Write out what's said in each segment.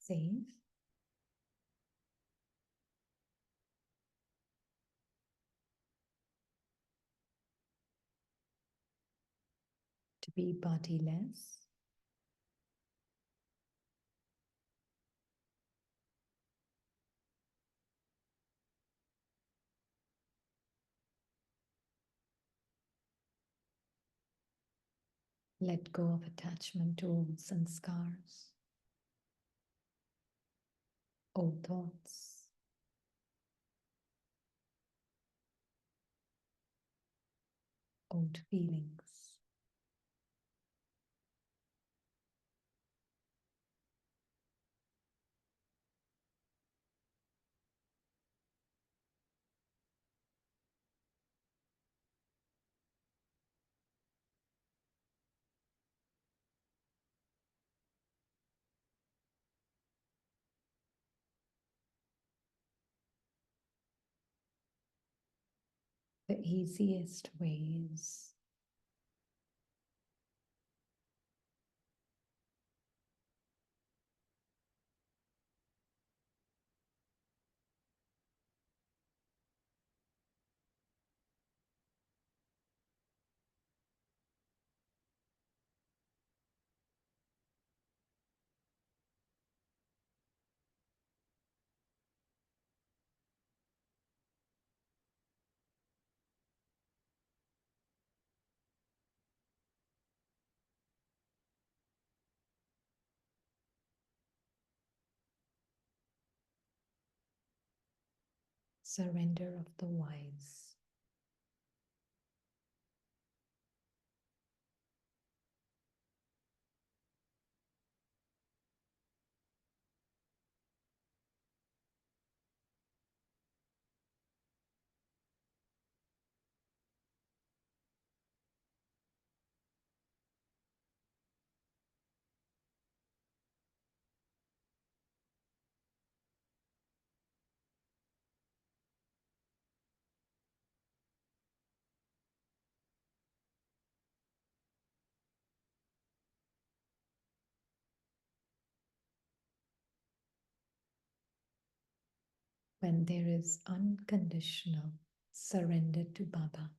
safe, to be bodiless, let go of attachment to old sanskars, old thoughts, old feelings. The easiest ways surrender of the wise. When there is unconditional surrender to Baba,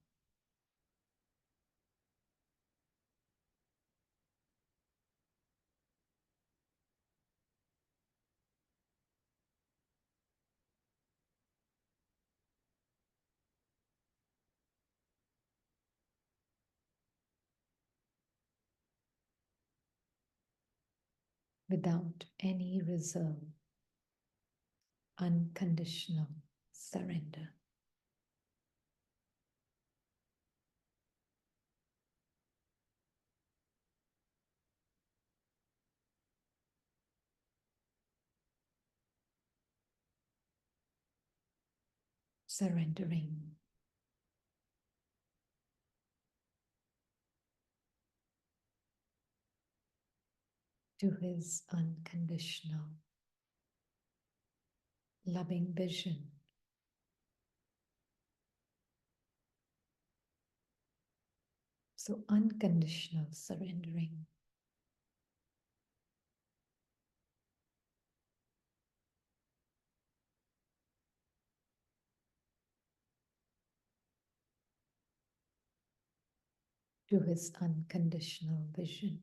without any reserve, unconditional surrender. Surrendering to his unconditional, loving vision. So unconditional surrendering. To his unconditional vision.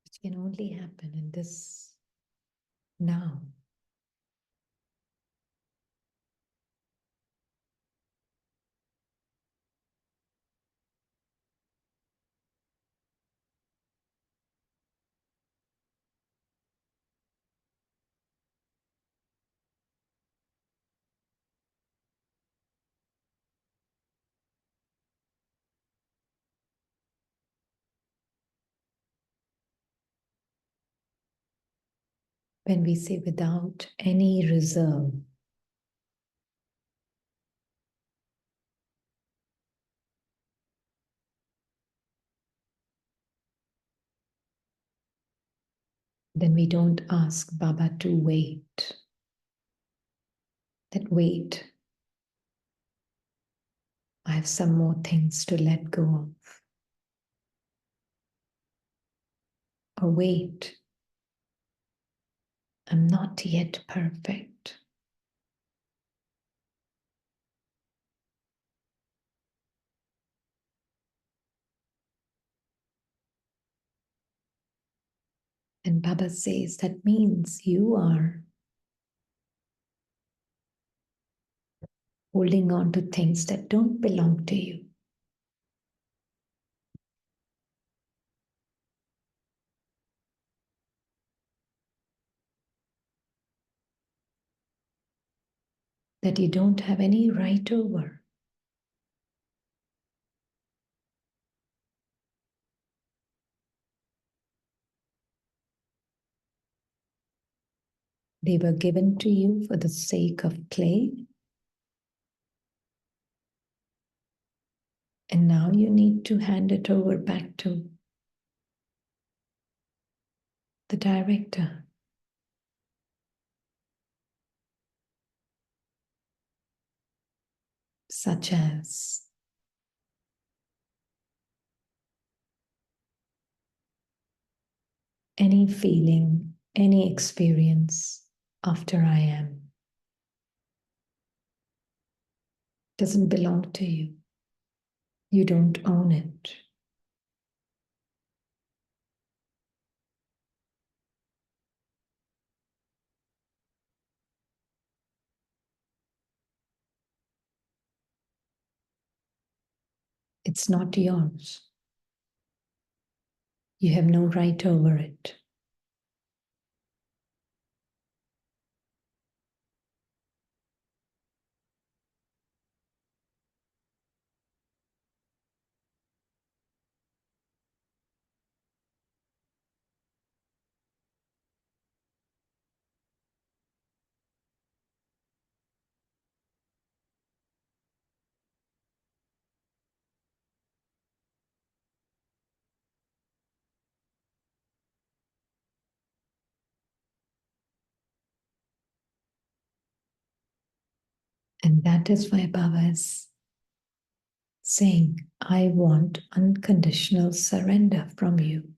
Which can only happen in this now. When we say without any reserve, then we don't ask Baba to wait. That wait, I have some more things to let go of. Or wait, I'm not yet perfect. And Baba says that means you are holding on to things that don't belong to you. That you don't have any right over. They were given to you for the sake of play, and now you need to hand it over back to the director. Such as any feeling, any experience after I am doesn't belong to you. You don't own it. It's not yours. You have no right over it. And that is why Baba is saying, I want unconditional surrender from you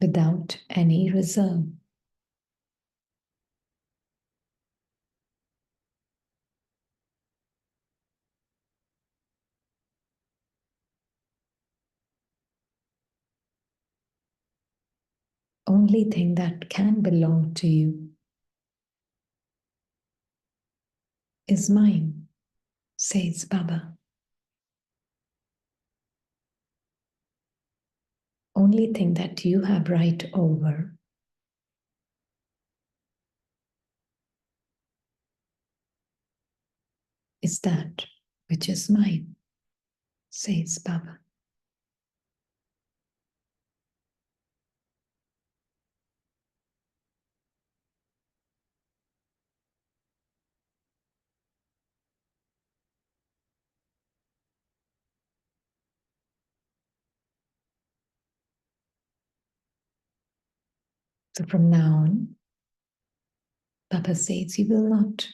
without any reserve. Only thing that can belong to you is mine, says Baba. Only thing that you have right over is that which is mine, says Baba. So from now on, Baba says you will not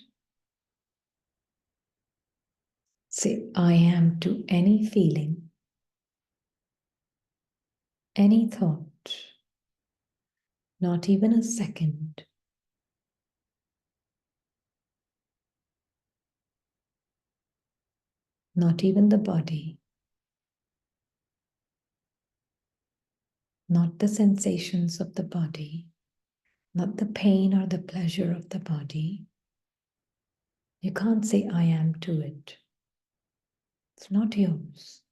say I am to any feeling, any thought, not even a second. Not even the body, not the sensations of the body, not the pain or the pleasure of the body. You can't say I am to it. It's not yours.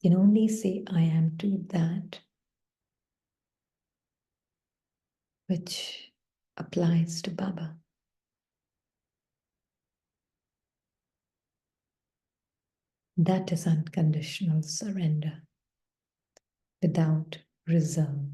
You can only say I am to that which applies to Baba. That is unconditional surrender without reserve.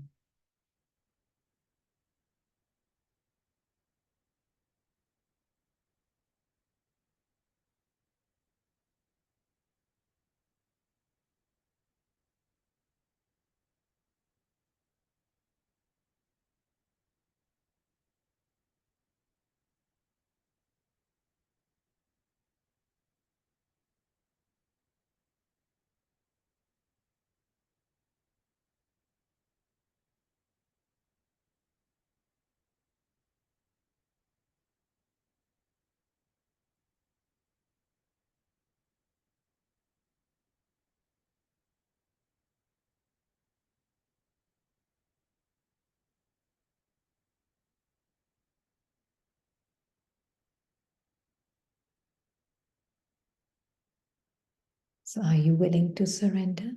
So are you willing to surrender?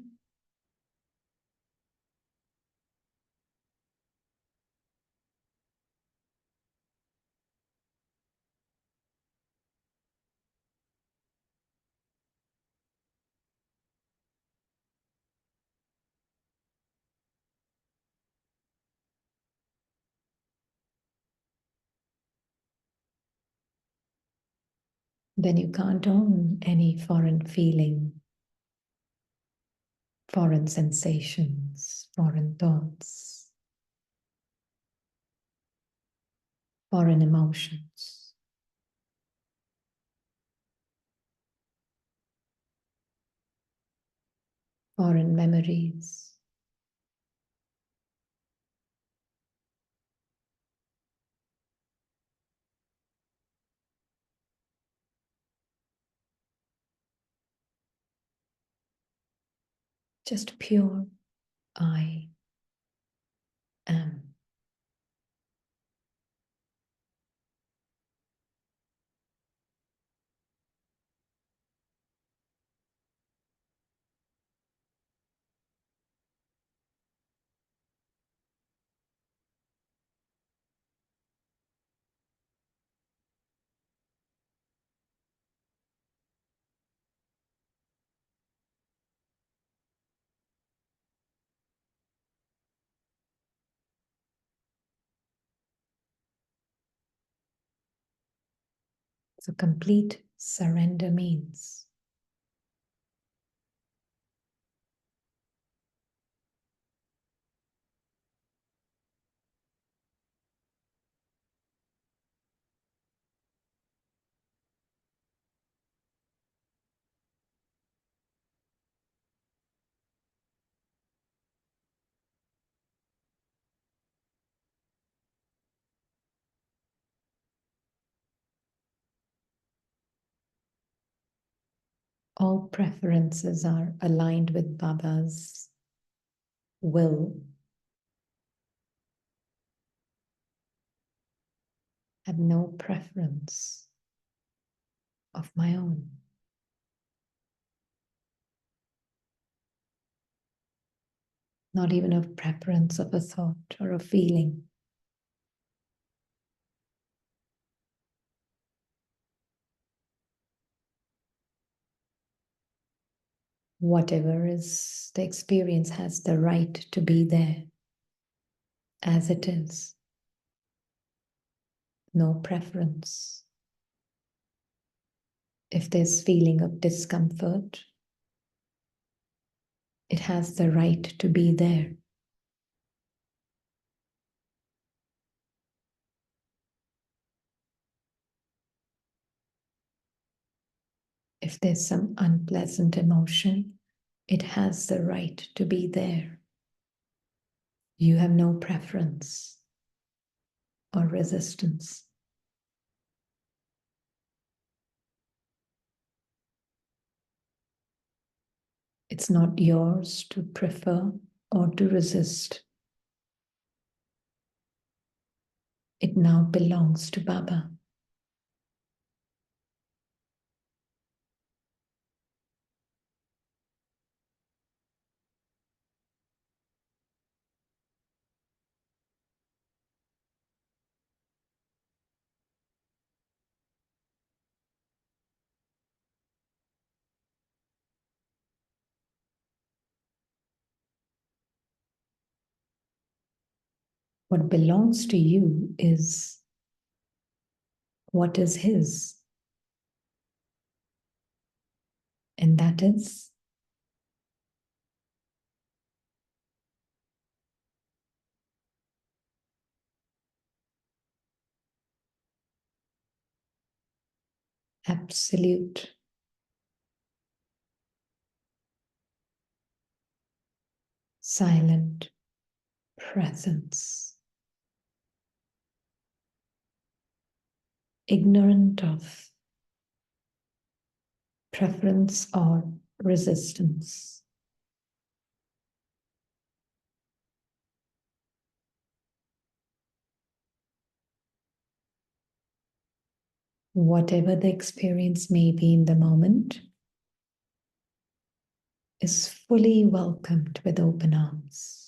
Then you can't own any foreign feeling, foreign sensations, foreign thoughts, foreign emotions. Foreign memories. Just pure I am. So complete surrender means all preferences are aligned with Baba's will, have no preference of my own. Not even a preference of a thought or a feeling. Whatever is the experience has the right to be there as it is. No preference. If there's feeling of discomfort, it has the right to be there. If there's some unpleasant emotion, it has the right to be there. You have no preference or resistance. It's not yours to prefer or to resist. It now belongs to Baba. What belongs to you is what is his. And that is absolute silent presence, ignorant of preference or resistance. Whatever the experience may be in the moment is fully welcomed with open arms.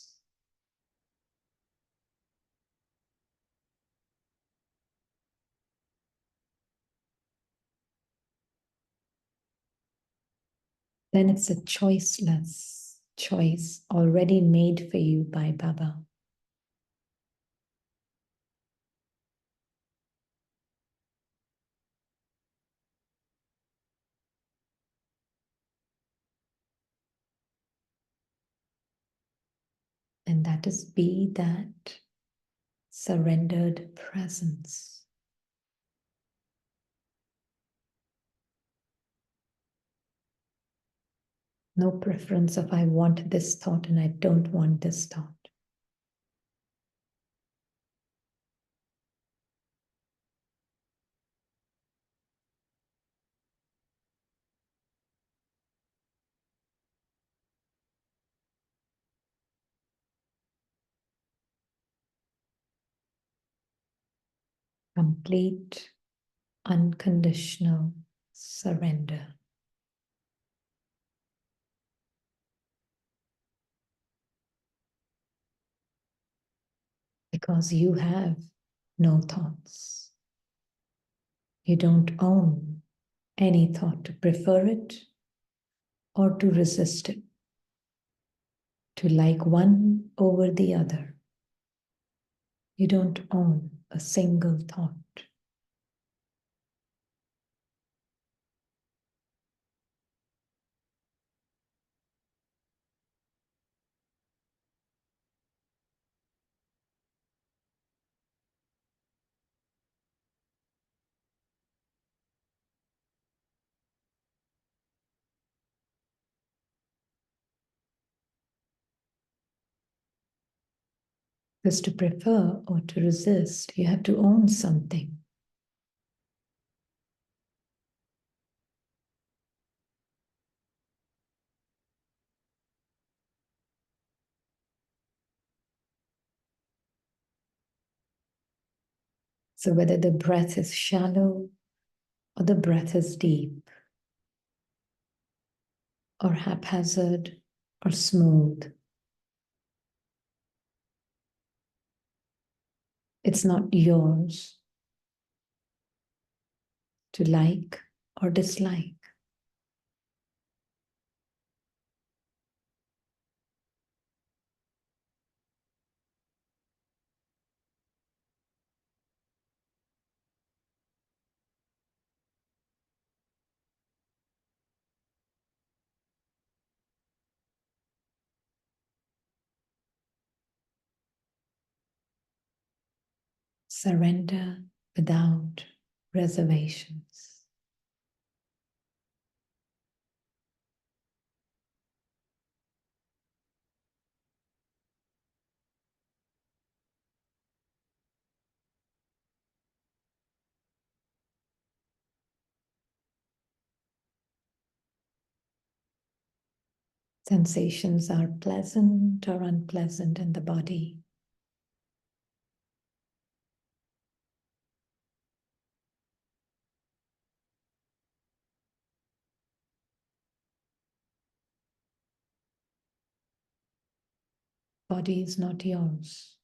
Then it's a choiceless choice already made for you by Baba. And that is be that surrendered presence. No preference of I want this thought and I don't want this thought. Complete, unconditional surrender. Because you have no thoughts. You don't own any thought to prefer it or to resist it, to like one over the other. You don't own a single thought. Because to prefer or to resist, you have to own something. So whether the breath is shallow or the breath is deep, or haphazard or smooth, it's not yours to like or dislike. Surrender without reservations. Sensations are pleasant or unpleasant in the body. Body is not yours.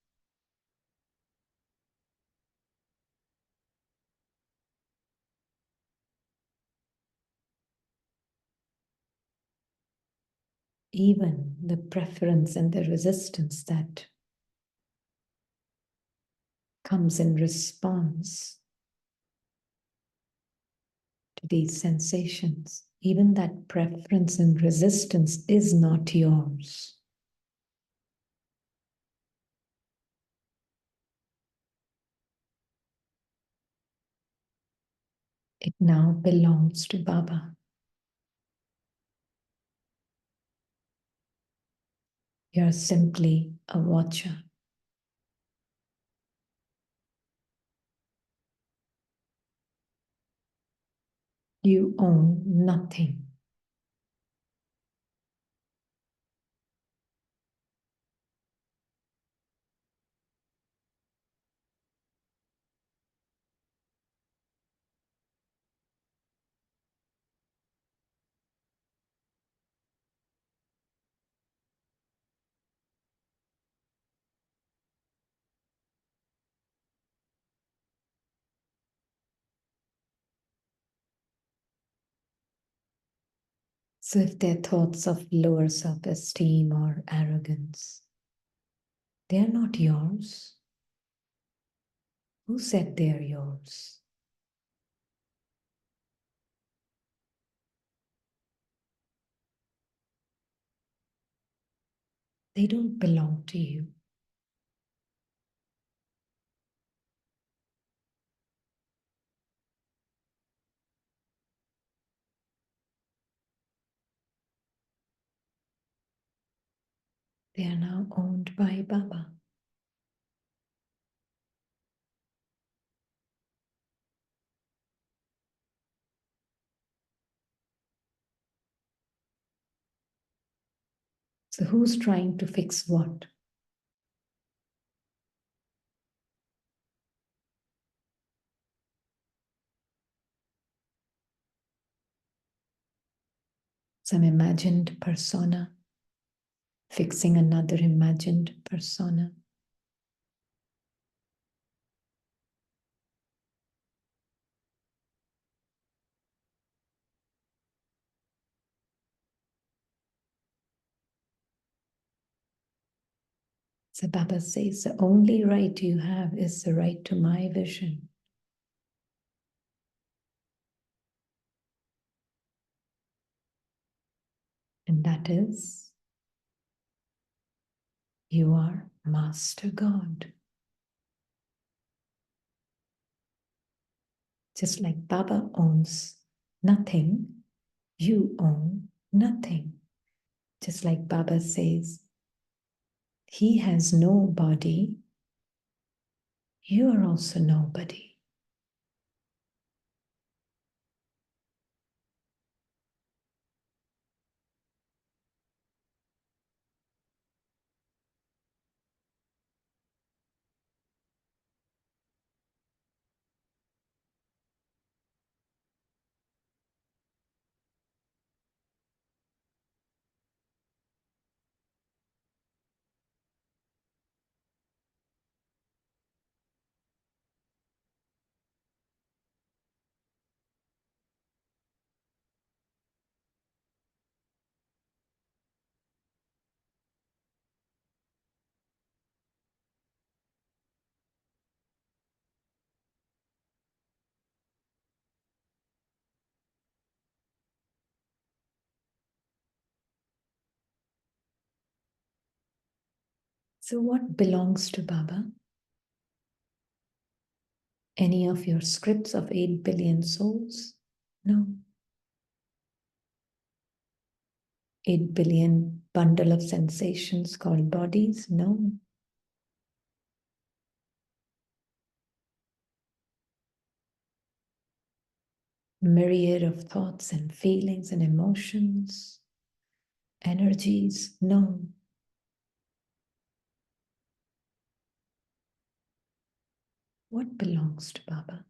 Even the preference and the resistance that comes in response to these sensations. Even that preference and resistance is not yours. It now belongs to Baba. You're simply a watcher. You own nothing. So if they're thoughts of lower self-esteem or arrogance, they're not yours. Who said they're yours? They don't belong to you. They are now owned by Baba. So who's trying to fix what? Some imagined persona fixing another imagined persona. So Baba says the only right you have is the right to my vision. And that is, you are Master God. Just like Baba owns nothing, you own nothing. Just like Baba says, he has no body, you are also nobody. So what belongs to Baba? Any of your scripts of 8 billion souls? No. 8 billion bundle of sensations called bodies? No. Myriad of thoughts and feelings and emotions, energies? No. What belongs to Baba?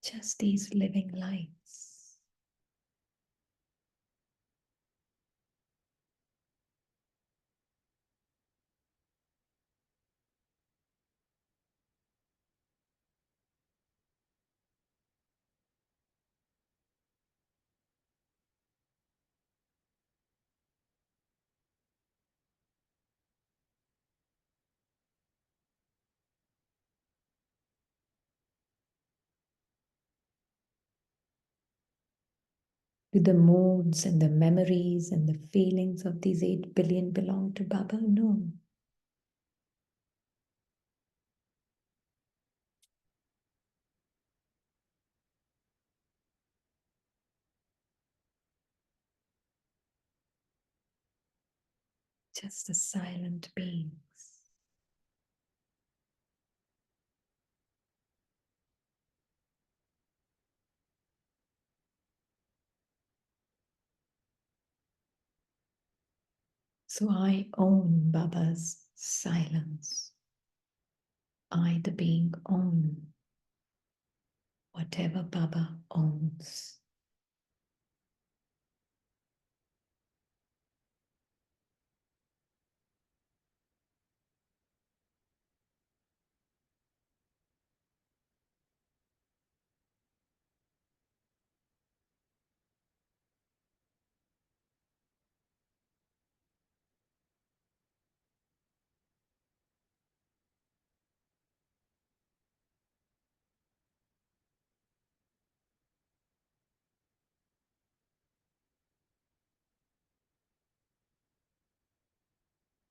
Just these living lights. Do the moods and the memories and the feelings of these 8 billion belong to Baba? No. Just the silent beings. So I own Baba's silence. I, the being, own whatever Baba owns.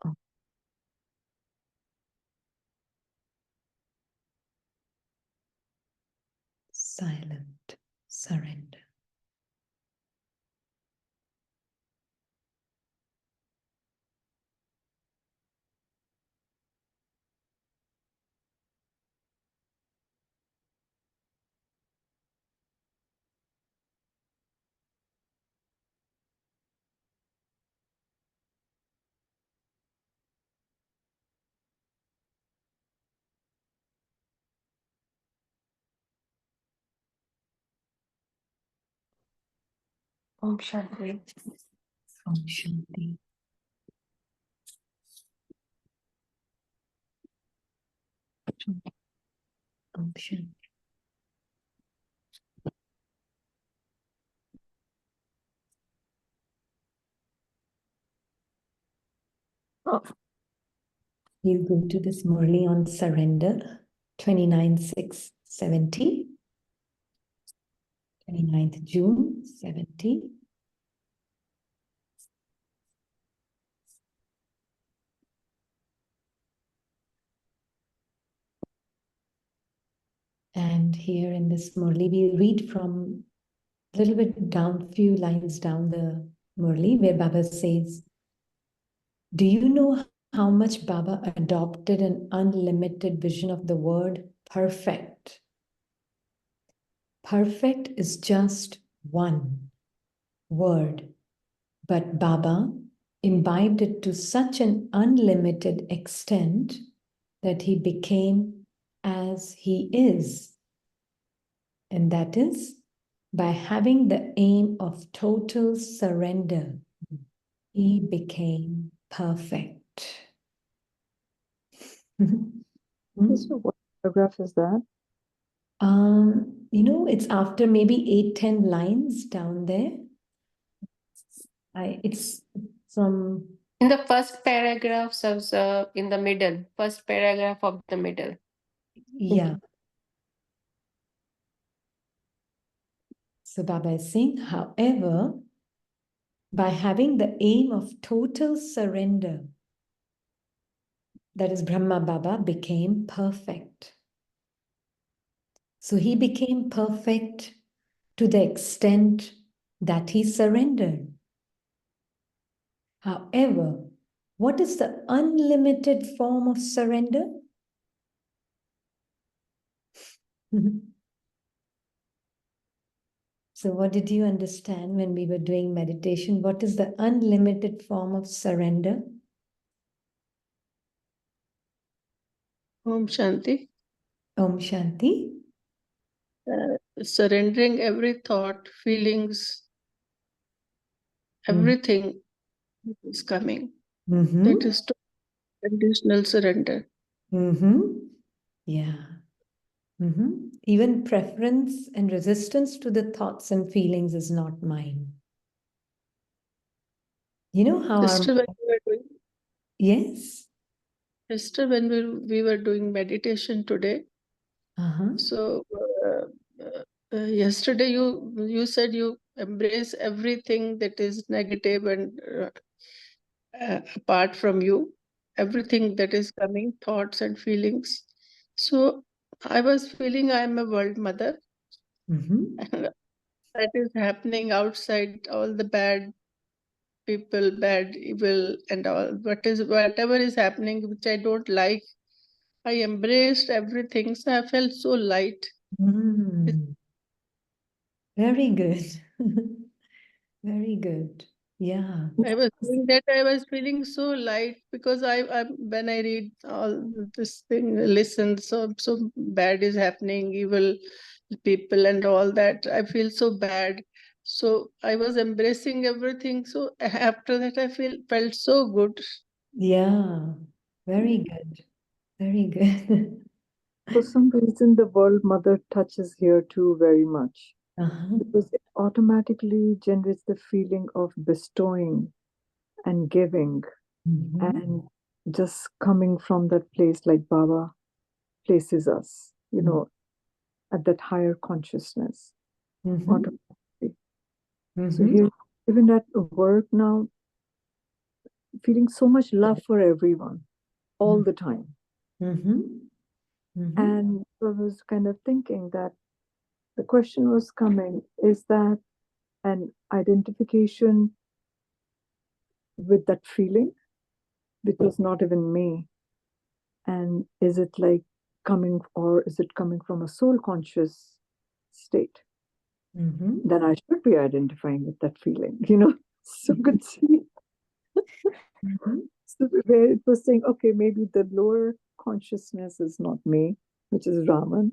Oh, silent surrender. Om Shanti. Om Shanti. Om Shanti. Oh, We'll go to this Murli on surrender, 29/6/70, 29th June 70. And here in this Murli, we'll read from a little bit down, few lines down the Murli, where Baba says, do you know how much Baba adopted an unlimited vision of the word perfect? Perfect is just one word, but Baba imbibed it to such an unlimited extent that he became as he is. And that is by having the aim of total surrender, he became perfect. so what paragraph is that? It's after maybe 8-10 lines down there. It's from In the first paragraphs of in the middle, first paragraph of the middle. yeah. So Baba is saying, however, by having the aim of total surrender, that is Brahma Baba became perfect. So he became perfect to the extent that he surrendered. However, what is the unlimited form of surrender? So what did you understand when we were doing meditation? What is the unlimited form of surrender? Om Shanti. Om Shanti. Surrendering every thought, feelings, everything is coming. Mm-hmm. That is conditional surrender. Mm-hmm. Yeah. Mm-hmm. Even preference and resistance to the thoughts and feelings is not mine. You know how Yesterday when we were doing, yes? yesterday when we were doing meditation today, Uh-huh. so yesterday you said you embrace everything that is negative and apart from you, everything that is coming, thoughts and feelings. So I was feeling I am a world mother, Mm-hmm. and that is happening outside, all the bad people, bad, evil, and all whatever is happening, which I don't like. I embraced everything, so I felt so light. Mm. Very good. Very good. Yeah. I was doing that. I was feeling so light because I when I read all this thing, listen, so bad is happening, evil people and all that. I feel so bad. So I was embracing everything. So after that, I felt so good. Yeah. Very good. Very good. For some reason, the world mother touches here too very much Uh-huh. because it automatically generates the feeling of bestowing and giving Mm-hmm. and just coming from that place like Baba places us, at that higher consciousness Mm-hmm. automatically. So Mm-hmm. here, even at work now, feeling so much love for everyone all the time. Mm-hmm. Mm-hmm. And I was kind of thinking that the question was coming, is that an identification with that feeling, which was not even me? And is it like coming, or is it coming from a soul conscious state? Mm-hmm. Then I should be identifying with that feeling, So good see. Mm-hmm. So where it was saying, okay, maybe the lower consciousness is not me, which is Raman,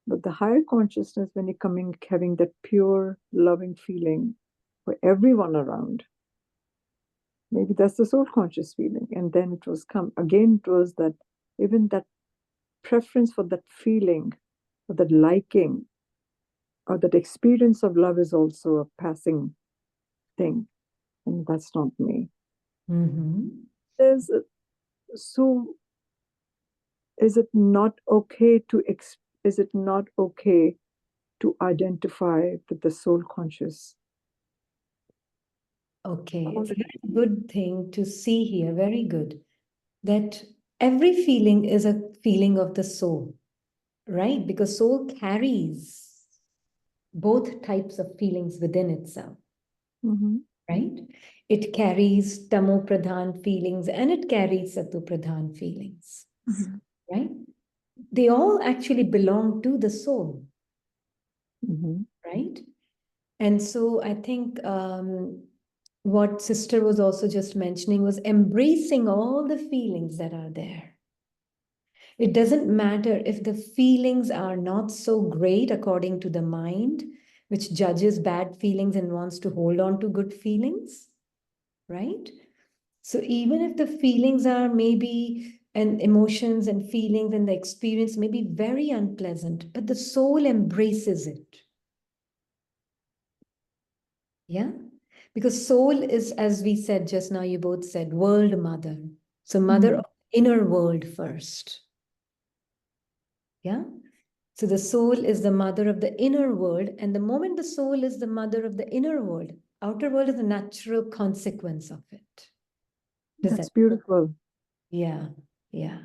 but the higher consciousness, when you're coming, having that pure, loving feeling for everyone around, maybe that's the soul conscious feeling. And then it was come again, it was that even that preference for that feeling, or that liking, or that experience of love is also a passing thing. And that's not me. Mm-hmm. There's so is it not okay is it not okay to identify with the soul conscious? Okay, All it's a the very good thing to see here. Very good. That every feeling is a feeling of the soul, right? Because soul carries both types of feelings within itself, Mm-hmm. right? It carries tamo pradhan feelings and it carries sato pradhan feelings, Mm-hmm. right? They all actually belong to the soul, Mm-hmm. right? And so I think what sister was also just mentioning was embracing all the feelings that are there. It doesn't matter if the feelings are not so great according to the mind, which judges bad feelings and wants to hold on to good feelings, right? So even if the feelings are maybe and emotions and feelings and the experience may be very unpleasant, but the soul embraces it. Yeah. Because soul is, as we said just now, you both said, world mother. So mother of inner world first. Yeah. So the soul is the mother of the inner world. And the moment the soul is the mother of the inner world, outer world is a natural consequence of it. Does That's that? beautiful. Yeah. Yeah.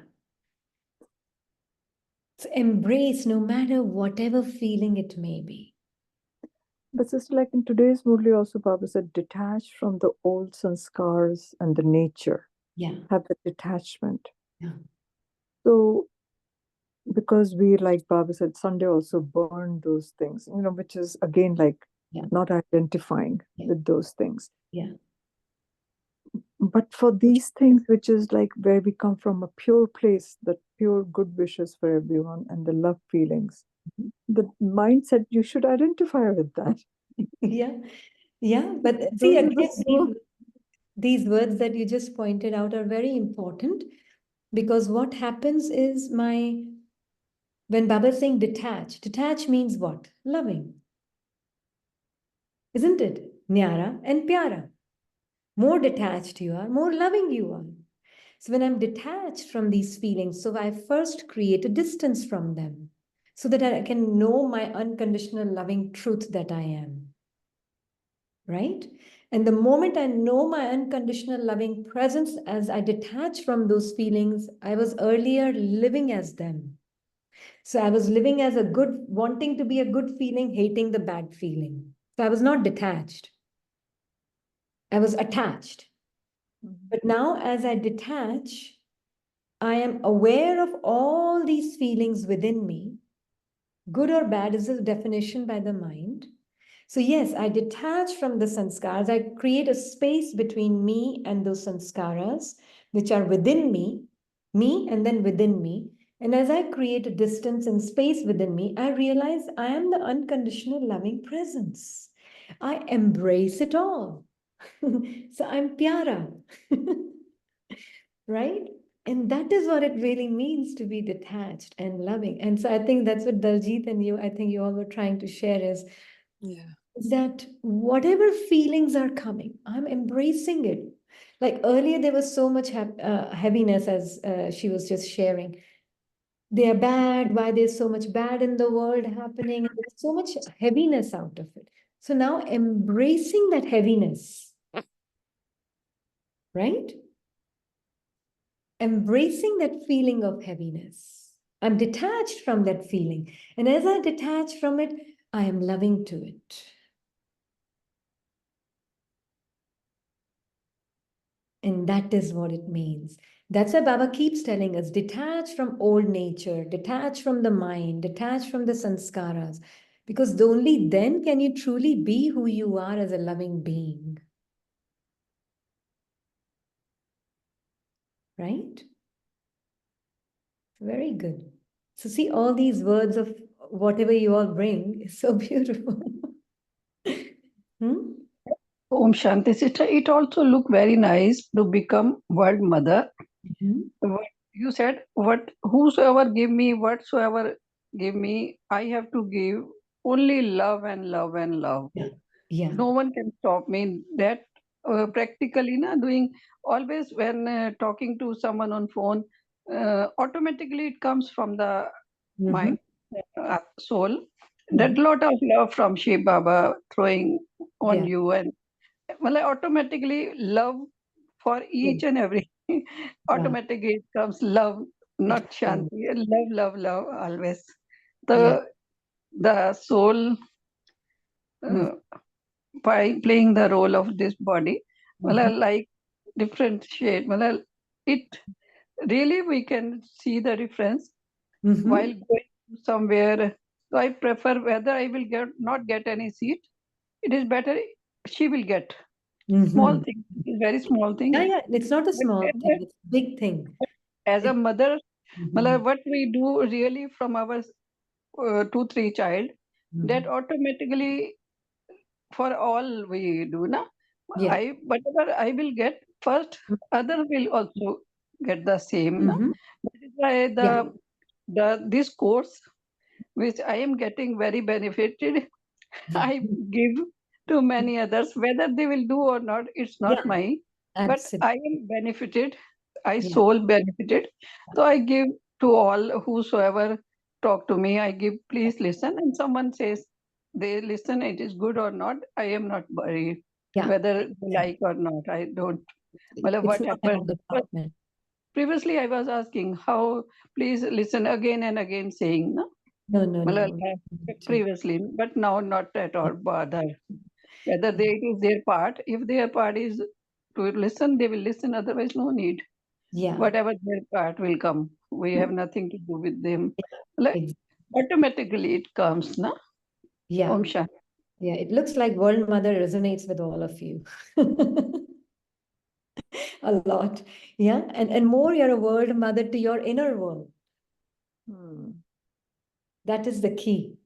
So embrace no matter whatever feeling it may be. But sister, like in today's Murli also Baba said, detach from the old sanskars and the nature. Yeah. Have the detachment. Yeah. So because we, like Baba said, Sunday also burn those things, which is again like Yeah. not identifying Yeah. with those things. Yeah. But for these things, which is like where we come from a pure place, that pure good wishes for everyone and the love feelings, the mindset, you should identify with that. Yeah. Yeah. But see, Those are the again, soul. these words that you just pointed out are very important because what happens is when Baba is saying detach means what? Loving. Isn't it? Nyara and pyara. More detached you are, more loving you are. So when I'm detached from these feelings, so I first create a distance from them so that I can know my unconditional loving truth that I am. right? And the moment I know my unconditional loving presence, as I detach from those feelings, I was earlier living as them. So I was living as a good, wanting to be a good feeling, hating the bad feeling. So I was not detached. I was attached. But now as I detach, I am aware of all these feelings within me. Good or bad is a definition by the mind. So yes, I detach from the sanskaras. I create a space between me and those sanskaras, which are within me and then within me. And as I create a distance and space within me, I realize I am the unconditional loving presence. I embrace it all. So I'm Pyara, right? And that is what it really means to be detached and loving. And so I think that's what Daljit and you, I think you all were trying to share is that whatever feelings are coming, I'm embracing it. Like earlier, there was so much heaviness as she was just sharing. They are bad, why there's so much bad in the world happening, and there's so much heaviness out of it. So now embracing that heaviness, right? Embracing that feeling of heaviness. I'm detached from that feeling. And as I detach from it, I am loving to it. And that is what it means. That's why Baba keeps telling us, detach from old nature, detach from the mind, detach from the sanskaras. Because only then can you truly be who you are as a loving being. Right? Very good. So see, all these words of whatever you all bring is so beautiful. Hmm? Om Shanti Sister, it also look very nice to become world mother. Mhm. What you said, what whosoever give me, whatsoever give me, I have to give only love and love and love. Yeah. Yeah. No one can stop me. That practically na doing always when talking to someone on phone, automatically it comes from the my soul. Yeah. That lot of love from Shiv Baba throwing on Yeah. you, and well, I automatically love for each and every Yeah. automatically it comes love, It not comes. shanti. Love always. Yeah. The soul Mm. uh, by playing the role of this body. Well, I Mhm. like different shade. Well, it really we can see the difference while Mhm. going somewhere. So I prefer whether I will get not get any seat. It is better she will get. Small Mhm. thing, it is very small Yeah, thing. yeah. It's not a But small thing. It's a big thing. as a It, mother, Mhm. what we do really from our 2, 3 child, that Mhm. automatically for all we do, na? Yeah. Whatever I will get first, other will also get the same, na? Mhm. That is why Yeah. this course, which I am getting very benefited, I give to many others, whether they will do or not, it's not Yeah. my, but Absolutely. I am benefited, I Yeah. soul benefited. So I give to all whosoever talk to me, I give, please listen. And someone says they listen, it is good or not, I am not worried Yeah. whether they like or not. I don't. Well, It's what not happened? about the But apartment. previously, I was asking how, please listen again and again saying, no? No, no, Well, no. previously, but now not at Yeah. all bother. Whether it is their part, if their part is to listen, they will listen, otherwise, no need. Yeah. Whatever their part will come, we have nothing to do with them. Like, Ex- automatically it comes, na? Yeah. Om Shanti. Yeah. It looks like World Mother resonates with all of you. A lot. Yeah. And more, you're a world mother to your inner world. That is the key.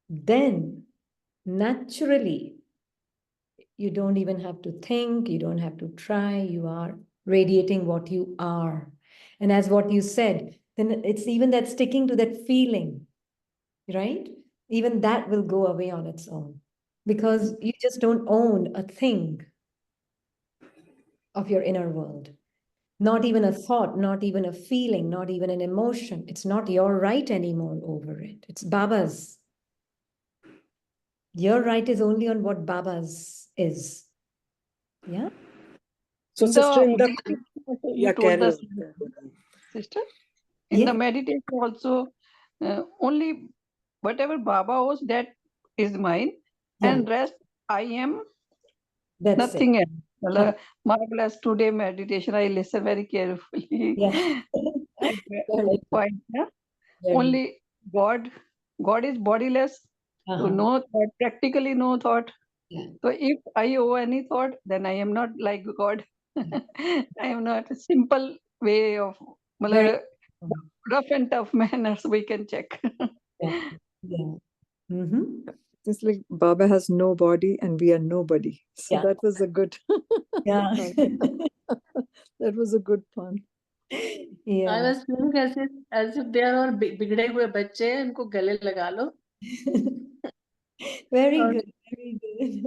Then naturally, you don't even have to think, you don't have to try, you are radiating what you are. And as what you said, then it's even that sticking to that feeling, right? Even that will go away on its own because you just don't own a thing of your inner world. Not even a thought, not even a feeling, not even an emotion. It's not your right anymore over it. It's Baba's. Your right is only on what Baba's is. Yeah. So, In sister, the in the meditation also you yeah, told carry us, on. sister, in the Yeah. meditation also, only whatever Baba owes, that is mine, Yeah. and rest I am That's it. nothing else. Well, Yeah. marvelous today meditation. I listen very carefully. Yeah. I Very that good. point. Yeah? Very Only God. God is bodiless. So Uh-huh. no thought, practically no thought. Yeah. So if I owe any thought, then I am not like God. I am not a simple way of Very rough and tough manners we can check. yeah. Yeah. Mm-hmm. It's like Baba has no body and we are nobody. So Yeah. that was a good Yeah. that was a good pun. I Yeah. was feeling as if they are all बिगड़े हुए बच्चे हैं, इनको गले लगा लो. Very और good. Very good.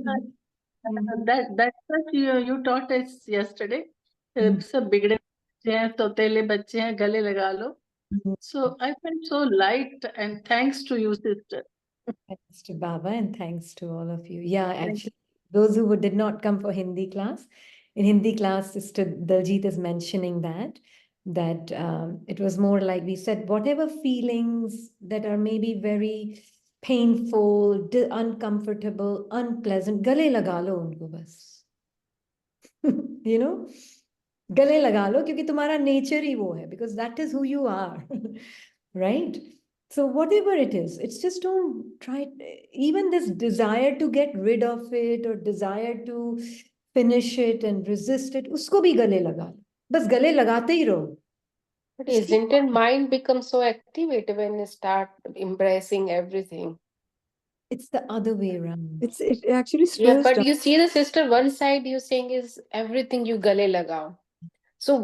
Mhm. that's what you taught us yesterday. Mhm. सब बिगड़े बच्चे हैं, सौतेले बच्चे हैं, गले लगा लो. Mhm. So I felt so light, and thanks to you, sister. Thanks to Baba and thanks to all of you. Yeah, Thank actually, those who did not come for Hindi class, in Hindi class, Sister Daljit is mentioning that it was more like we said, whatever feelings that are maybe very painful, uncomfortable, unpleasant, gale laga lo unko bas. You know, गले लगा लो क्योंकि तुम्हारा nature ही वो है because that is who you are. Right? So whatever it is, it's just don't try, even this desire to get rid of it or desire to finish it and resist it, उसको भी गले लगा लो. बस गले लगाते ही रहो. But Just keep isn't it mind becomes so activated when you start embracing everything? It's the other way around. It actually Yeah, slows but down. you see the sister, one side you're saying is everything you gale lagao. So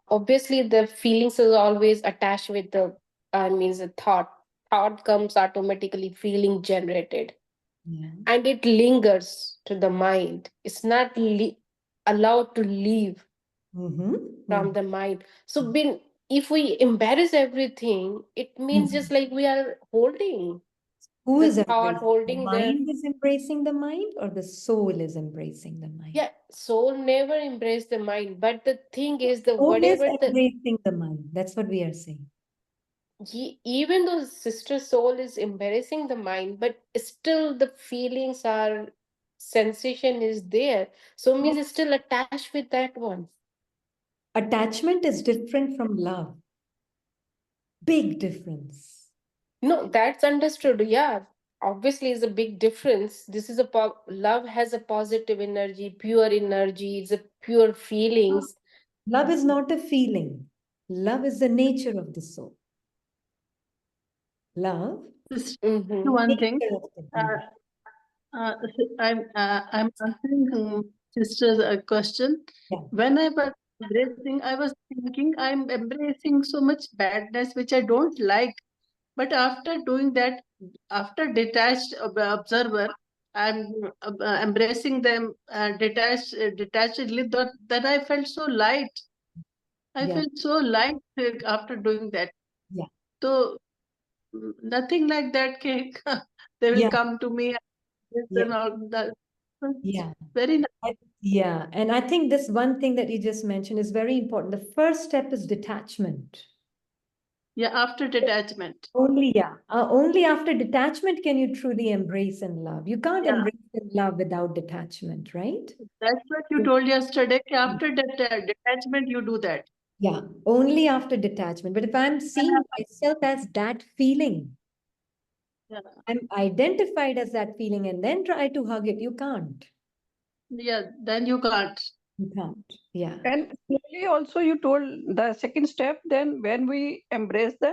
obviously the feelings is always attached with the, I mean, the thought. Thought comes automatically, feeling generated, Yeah. and it lingers to the mind. It's not allowed to leave Mm-hmm. from the mind. So if we embarrass everything, it means just like we are holding Who the is thought, embracing? The holding the, mind is embracing the mind or the soul is embracing the mind? yeah, soul never embrace the mind. But the thing is the Soul is whatever the, embracing the mind. That's what we are saying. even though sister soul is embarrassing the mind, but still the feelings are, sensation is there. So means it's still attached with that one. Attachment is different from love. Big difference. No, that's understood. Yeah, obviously, is a big difference. This is a love has a positive energy, pure energy. It's a pure feelings. Love is not a feeling. Love is the nature of the soul. Love, Sister, Mm-hmm. one thing. nature of the being. I'm answering sister's question. Yeah. When I was embracing, I was thinking I'm embracing so much badness which I don't like. But after doing that, after detached observer, I'm embracing them detachedly. That I felt so light. I Yeah. felt so light after doing that. Yeah. So nothing like that cake. They will Yeah. come to me Yeah. and all that. So it's Yeah. very nice. Yeah. And I think this one thing that you just mentioned is very important. The first step is detachment. Yeah, after detachment. Only after detachment can you truly embrace and love. You can't Yeah, embrace and love without detachment, right? that's what you told yesterday. After that detachment, you do that. Yeah, only after detachment. But if I'm seeing myself as that feeling, Yeah, I'm identified as that feeling and then try to hug it, you can't. yeah, then you can't. You can't. Yeah. And slowly also you told the second step, then when we embrace the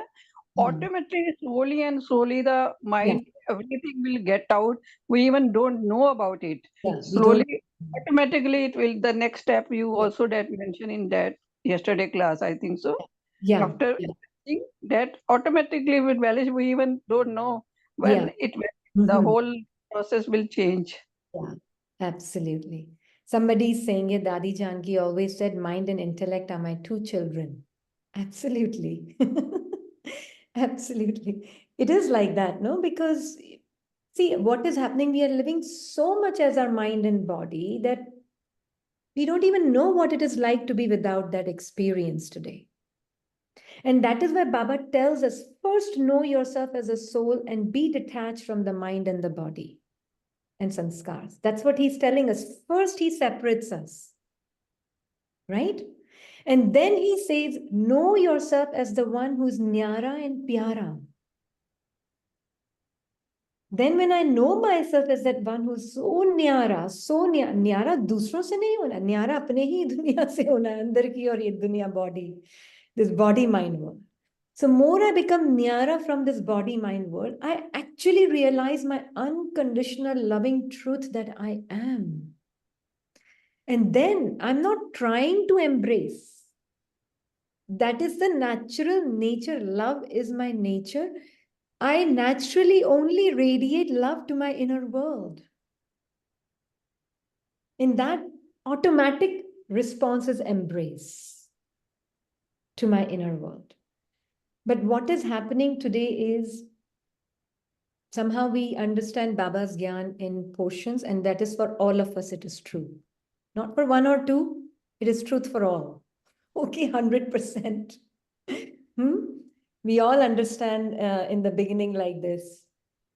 automatically slowly and slowly the mind, everything will get out. We even don't know about it. Yeah. We don't. Slowly, automatically it will, the next step you Yeah. also that mentioned in that yesterday class, I think so. Yeah. After Yeah. embracing, that automatically will vanish. We even don't know when Yeah. it the Mhm. whole process will change. Yeah. Absolutely. Somebody is saying it, Dadi Janki always said, mind and intellect are my two children. Absolutely. Absolutely. It is like that, no? Because See, what is happening? We are living so much as our mind and body that we don't even know what it is like to be without that experience today. And that is why Baba tells us first know yourself as a soul and be detached from the mind and the body and sanskars. That's what he's telling us. First, he separates us, right? And then he says, know yourself as the one who's nyara and pyara. Then when I know myself as that one who's so nyara, nyara दूसरों से नहीं होना, nyara अपने ही दुनिया से होना, अंदर की और ये दुनिया body, this body mind world. So more I become nyara from this body mind world, I actually realize my unconditional loving truth that I am. And then I'm not trying to embrace. That is the natural nature. Love is my nature. I naturally only radiate love to my inner world. In that, automatic response is embrace to my inner world. But what is happening today is somehow we understand Baba's Gyan in portions, and that is for all of us, it is true. Not for one or two, it is truth for all. Okay, 100%. We all understand in the beginning like this,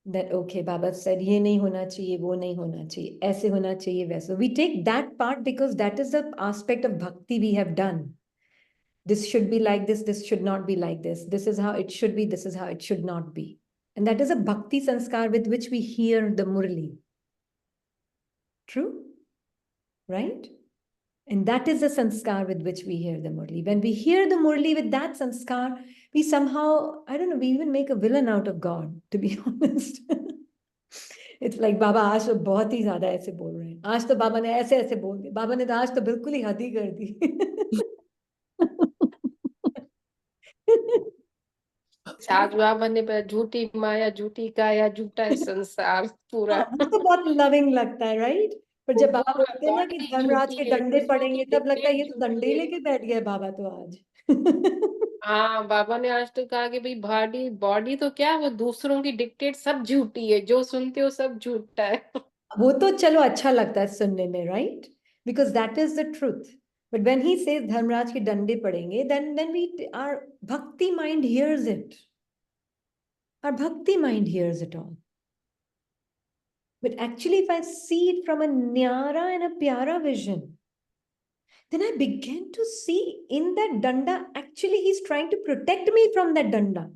that okay, Baba said, ye nahi hona chahiye, wo nahi hona chahiye, aise hona chahiye, waise. We take that part because that is the aspect of bhakti we have done. This should be like this should not be like this. This is how it should be, this is how it should not be. And that is a bhakti sanskar with which we hear the Murli. True? Right? And that is the sanskar with which we hear the Murli. When we hear the Murli with that sanskar, we somehow, I don't know, we even make a villain out of God, to be honest. It's like, Baba, आज तो बहुत ही ज़्यादा ऐसे बोल रहे हैं. आज तो बाबा ने ऐसे ऐसे बोल दिया. बाबा ने तो आज तो बिल्कुल ही हद ही कर दी. आज बाबा ने झूठी माया, झूठी काया, झूठा है संसार पूरा. वो तो बहुत लविंग लगता है, राइट? पर जब बाबा बोलते हैं ना कि बॉडी धर्मराज झूठी के है, डंडे दूसरों पड़ेंगे, की तब लगता है ये dictate तो डंडे ही झूठी है. लेके बैठ गए बाबा तो आज. हाँ, बाबा ने आज तो कहा कि भाई बॉडी बॉडी तो क्या, वो दूसरों की डिक्टेट सब झूठी है, जो सुनते हो सब झूठा है. वो तो चलो अच्छा लगता है सुनने में, right? Because that is the truth. But when he says Dharmraj के डंडे पड़ेंगे, then we our bhakti mind hears it. Our bhakti mind hears it all. But actually, if I see it from a nyara and a pyara vision, then I begin to see in that danda, actually he's trying to protect me from that danda.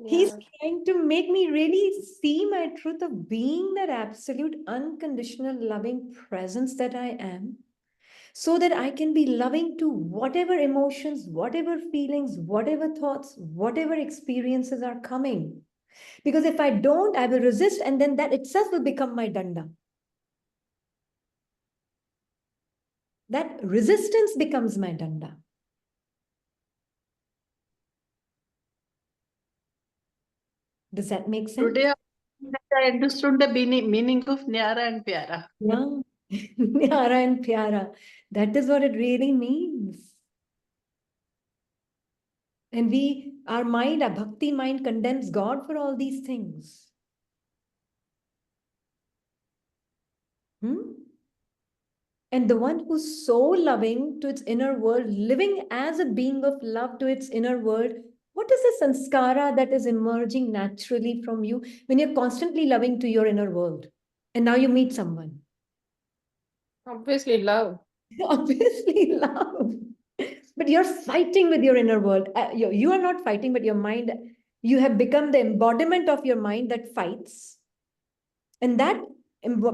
He's trying to make me really see my truth of being that absolute unconditional loving presence that I am, so that I can be loving to whatever emotions, whatever feelings, whatever thoughts, whatever experiences are coming. Because if I don't, I will resist, and then that itself will become my danda. That resistance becomes my danda. Does that make sense? Today I understood the meaning of Nyara and Pyara. Yeah. Nyara and Pyara. That is what it really means. And our mind, our bhakti mind condemns God for all these things. And the one who's so loving to its inner world, living as a being of love to its inner world, what is the sanskara that is emerging naturally from you when you're constantly loving to your inner world? And now you meet someone. Obviously love. Obviously love. But you're fighting with your inner world. You are not fighting, but your mind, you have become the embodiment of your mind that fights. And that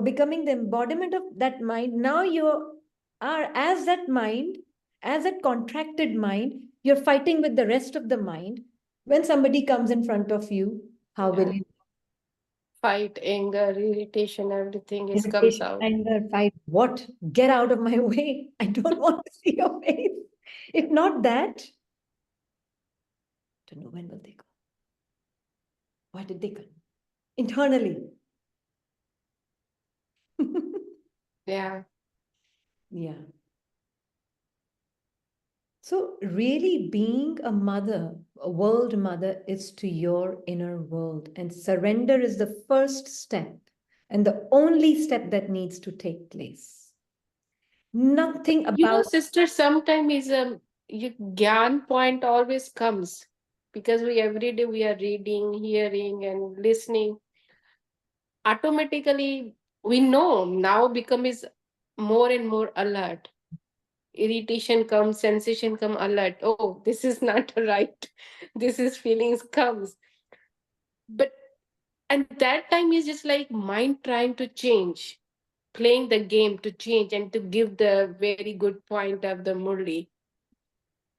becoming the embodiment of that mind, now you are as that mind, as that contracted mind, you're fighting with the rest of the mind. When somebody comes in front of you, how will you? Fight, anger, irritation, everything comes Irritation, out. anger, fight. What? Get out of my way. I don't want to see your face. If not that, don't know when will they go. Why did they come? Internally. Yeah. Yeah. So, really, being a mother, a world mother, is to your inner world, and surrender is the first step and the only step that needs to take place. Nothing You know, about sister, sometimes is your gyan point always comes because we every day we are reading, hearing, and listening. Automatically, we know now become is more and more alert. Irritation comes, sensation come, alert. Oh, this is not right. This is feelings comes. But and that time is just like mind trying to change, playing the game to change and to give the very good point of the Murli.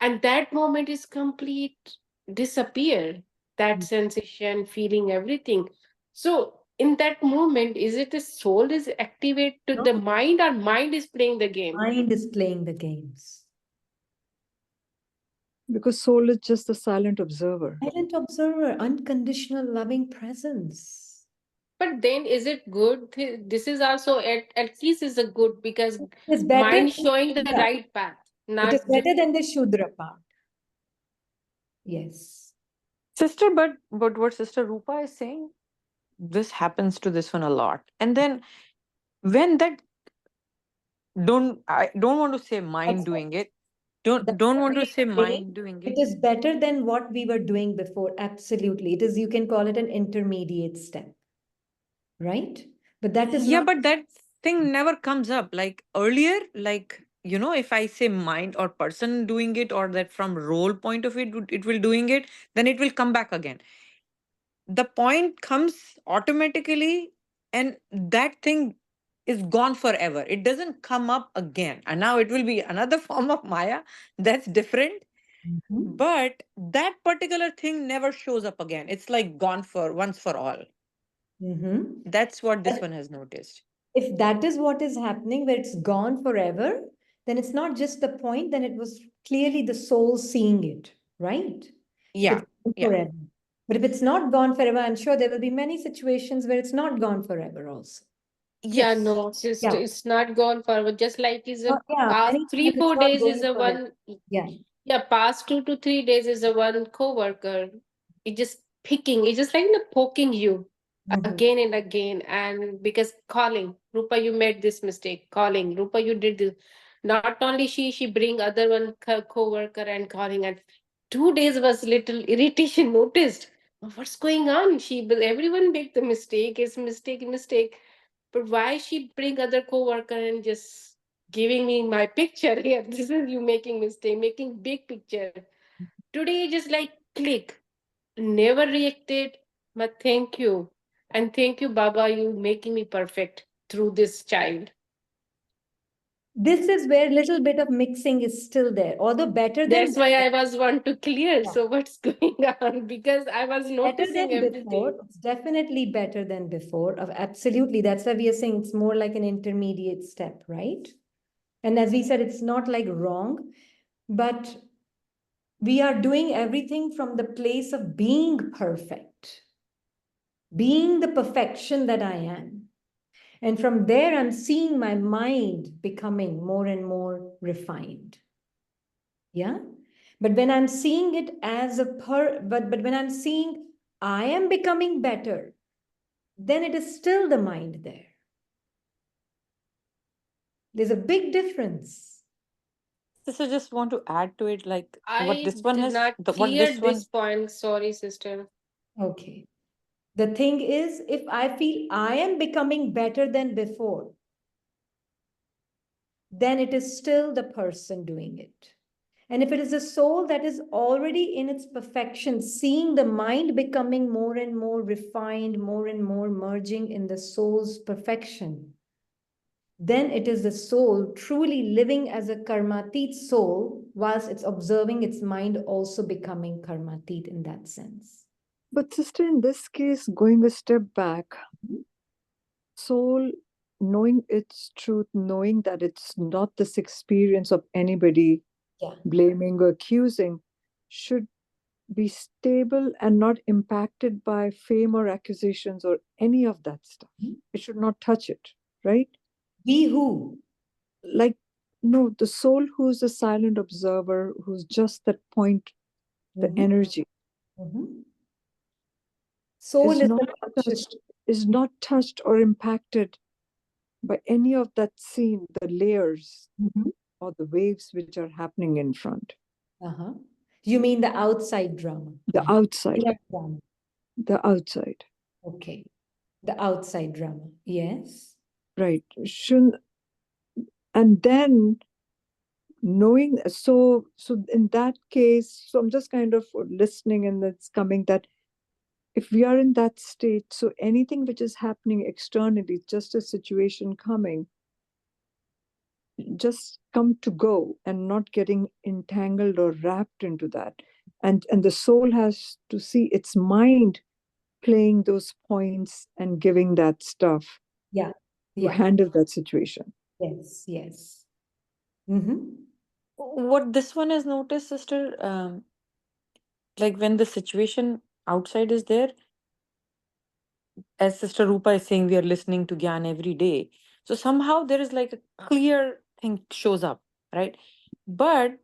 And that moment is complete disappear, that sensation, feeling, everything. So in that moment, is it the soul is activate to no the mind or mind is playing the game? mind is playing the games. Because soul is just a silent observer. Silent observer, unconditional loving presence. But then is it good? This is also at least is a good because It is better mind than showing the Shudra. right path, It is not just better than the Shudra part. Yes. Sister, but what Sister Rupa is saying, this happens to this one a lot. And then when that I don't want to say mind That's what, doing it. that's Don't what want we to say are saying. mind doing It it. is better than what we were doing before. Absolutely. It is, you can call it an intermediate step, right? But that is Yeah, not. but that thing never comes up. Like earlier, like if I say mind or person doing it, or that from role point of it will doing it, then it will come back again. The point comes automatically, and that thing is gone forever. It doesn't come up again. And now it will be another form of Maya that's different. Mhm. But that particular thing never shows up again. It's like gone for once for all. Mhm. That's what this And one has noticed. if that is what is happening, where it's gone forever, then it's not just the point, then it was clearly the soul seeing it, right? If Yeah. it's gone Yeah. forever. But if it's not gone forever, I'm sure there will be many situations where it's not gone forever also. yeah, Yes. no, Yeah. it's not gone forward. Just like is a Yeah, past many three, times it's four not days is going a forever. one. Yeah. Yeah, past 2 to 3 days is a one co-worker. It just picking, it's just like poking you Mhm. again and again. And because calling, Rupa, you made this mistake. Calling, Rupa, you did this. Not only she bring other one co-worker and calling. And 2 days was little irritation noticed. What's going on? Everyone make the mistake. It's mistake. But why she bring other co-worker and just giving me my picture here? This is you making mistake, making big picture. Today just like click, never reacted, but thank you. And thank you, Baba, you making me perfect through this child. This is where little bit of mixing is still there, although better than That's why I was want to clear. yeah, So what's going on? Because I was better noticing than before. everything. It's definitely better than before. Of absolutely, that's why we are saying it's more like an intermediate step, right? And as we said, it's not like wrong, but we are doing everything from the place of being perfect, being the perfection that I am. And from there, I'm seeing my mind becoming more and more refined. Yeah. But when I'm seeing it as but when I'm seeing I am becoming better, then it is still the mind there. There's a big difference. Sister, just want to add to it, like what I this one did has, not what clear this this one. point. Sorry, sister. Okay. The thing is, if I feel I am becoming better than before, then it is still the person doing it. And if it is a soul that is already in its perfection, seeing the mind becoming more and more refined, more and more merging in the soul's perfection, then it is the soul truly living as a karmatit soul, whilst it's observing its mind also becoming karmatit in that sense. But, sister, in this case, going a step back, soul knowing its truth, knowing that it's not this experience of anybody Yeah. blaming or accusing, should be stable and not impacted by fame or accusations or any of that stuff. It should not touch it, right? Be who? Like No, the soul who's a silent observer, who's just that point, the Mhm. energy, Mhm. Soul is is not the conscious. touched or impacted by any of that scene, the layers Mhm. or the waves which are happening in front. Uh-huh. You mean the outside drama? The outside, Inner drama. the outside, Okay. The outside drama. Yes. right? Shouldn't, and then knowing, so in that case, so I'm just kind of listening, and it's coming that if we are in that state, so anything which is happening externally, just a situation coming, just come to go and not getting entangled or wrapped into that. And the soul has to see its mind playing those points and giving that stuff Yeah. to Yeah. handle that situation. Yes. Yes. Mm-hmm. What this one has noticed, sister, like when the situation outside is there, as Sister Rupa is saying, we are listening to Gyan every day. So somehow there is like a clear thing shows up, right? But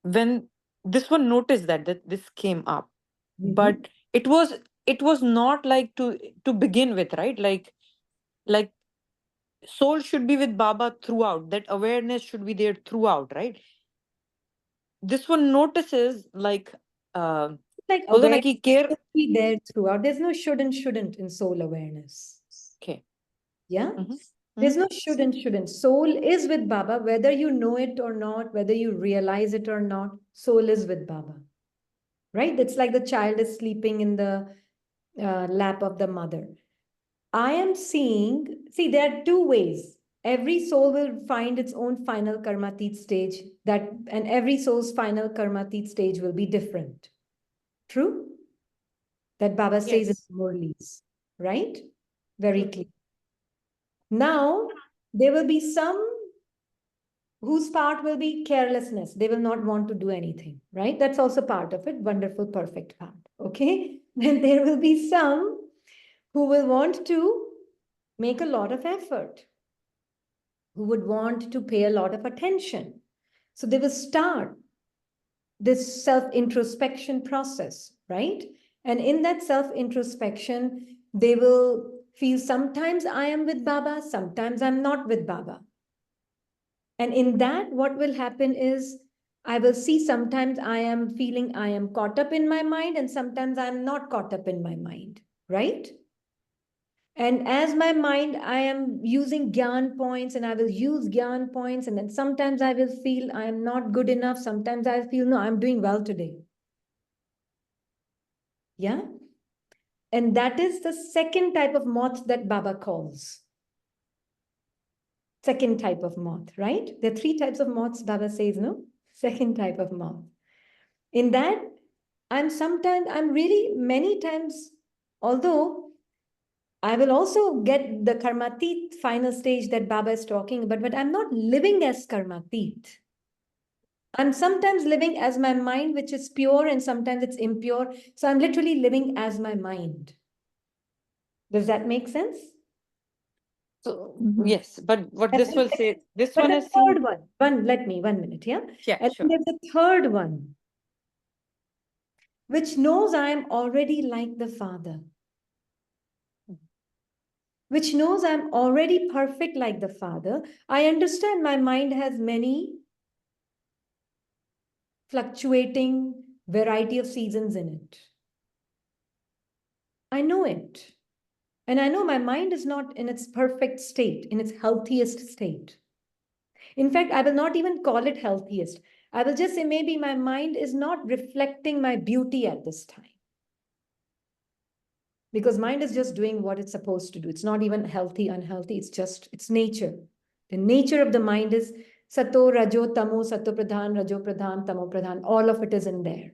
when this one noticed that this came up, Mm-hmm. but it was not like to begin with, right? Like soul should be with Baba throughout. That awareness should be there throughout, right? This one notices like uh Like बोलते ना awareness कि care. should be there throughout. There's no shouldn't in soul awareness. Okay. Yeah. Mhm, There's mhm. no shouldn't. Soul is with Baba, whether you know it or not, whether you realize it or not, soul is with Baba. Right? It's like the child is sleeping in the lap of the mother. I am seeing, see, there are two ways. Every soul will find its own final karmatit stage, that, and every soul's final karmatit stage will be different. True? That Baba says in Yes. Murli's, right? Very Mhm. clear. Now, there will be some whose part will be carelessness. They will not want to do anything, right? That's also part of it. Wonderful, perfect part. Okay. Then there will be some who will want to make a lot of effort, who would want to pay a lot of attention. So they will start this self introspection process, right? And in that self introspection, they will feel sometimes I am with Baba, sometimes I'm not with Baba. And in that, what will happen is I will see sometimes I am feeling I am caught up in my mind, and sometimes I'm not caught up in my mind, right? And as my mind, I am using Gyan points, and I will use Gyan points. And then sometimes I will feel I am not good enough. Sometimes I feel, no, I'm doing well today. Yeah. And that is the second type of moth that Baba calls. Second type of moth, right? There are three types of moths, Baba says, no? Second type of moth. In that, I'm really many times, although I will also get the karmatit final stage that Baba is talking about, but I'm not living as karmatit. I'm sometimes living as my mind, which is pure, and sometimes it's impure. So I'm literally living as my mind. Does that make sense? So Mhm. yes, but what And this then will say, this but one the has seen. third one minute, yeah? Yeah, And then sure. there's a third one, which knows I am already like the Father, which knows I'm already perfect like the Father. I understand my mind has many fluctuating variety of seasons in it. I know it. And I know my mind is not in its perfect state, in its healthiest state. In fact, I will not even call it healthiest. I will just say maybe my mind is not reflecting my beauty at this time. Because mind is just doing what it's supposed to do. It's not even healthy, unhealthy. It's just, it's nature. The nature of the mind is sato, rajo, tamo, sato pradhan, rajo pradhan, tamo pradhan. All of it is in there.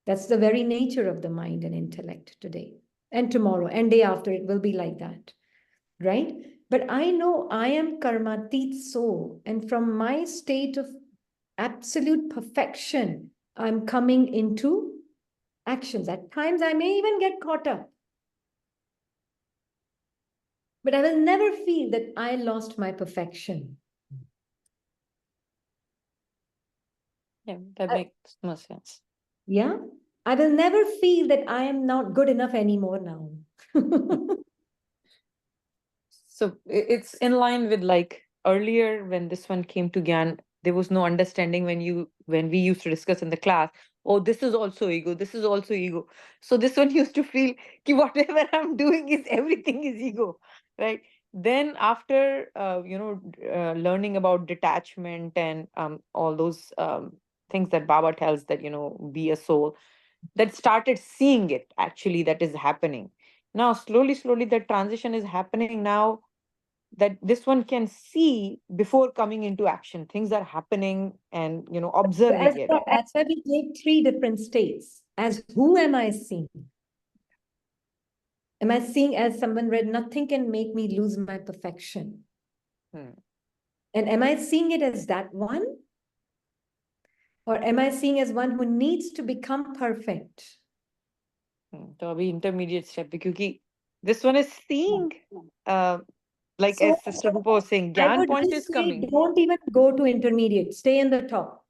That's the very nature of the mind and intellect today and tomorrow and day after. It will be like that, right? But I know I am karmatit soul, and from my state of absolute perfection, I'm coming into actions. At times, I may even get caught up, but I will never feel that I lost my perfection. Yeah, that I- makes more sense. Yeah. I will never feel that I am not good enough anymore now. So it's in line with like earlier when this one came to Gyan, there was no understanding when we used to discuss in the class, oh, this is also ego, this is also ego. So this one used to feel ki whatever I'm doing is everything is ego, right? Then after learning about detachment and all those things that Baba tells that be a soul, that started seeing it actually that is happening. Now slowly that transition is happening now, that this one can see before coming into action things are happening and observing it. That's why we take three different states. As who am I seeing? Am I seeing as someone where nothing can make me lose my perfection? Hmm. And am I seeing it as that one? Or am I seeing as one who needs to become perfect? तो अभी intermediate step है, क्योंकि this one is seeing like So as Sister Rupa was saying, I Gyan would point just is say, coming. don't even go to intermediate. Stay in the top.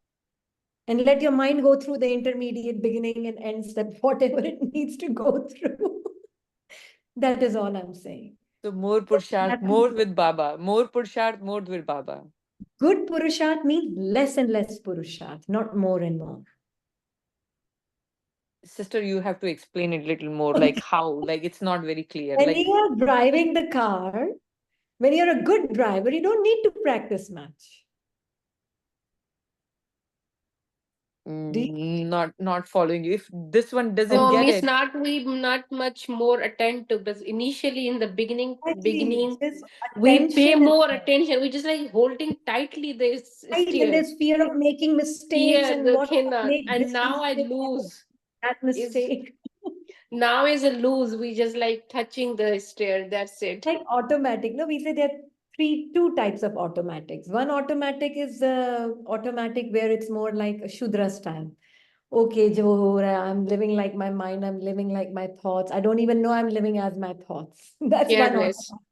And let your mind go through the intermediate beginning and end step, whatever it needs to go through. That is all I'm saying. So more Purusharth, more with Baba. More Purusharth, more with Baba. Good Purusharth means less and less Purusharth, not more and more. Sister, you have to explain it a little more, like how, like it's not very clear. When Like you are driving the car, when you're a good driver, you don't need to practice much. Do you? not following you. If this one doesn't No, get means it, not much more attentive. But initially in the beginning, Just we pay attention is more there. attention. We just like holding tightly this Right, and steer. there's fear of making mistakes Fear and the what if I cannot. make And this now I mistake, lose. that Is mistake. now is a lose. We just like touching the steer. That's it. Like automatic. No, we say there are two types of automatics. One automatic is automatic where it's more like a Shudra style. Okay, jo ho raha hai, I'm living like my mind, I'm living like my thoughts. I don't even know I'm living as my thoughts. That's one Careless. automatic,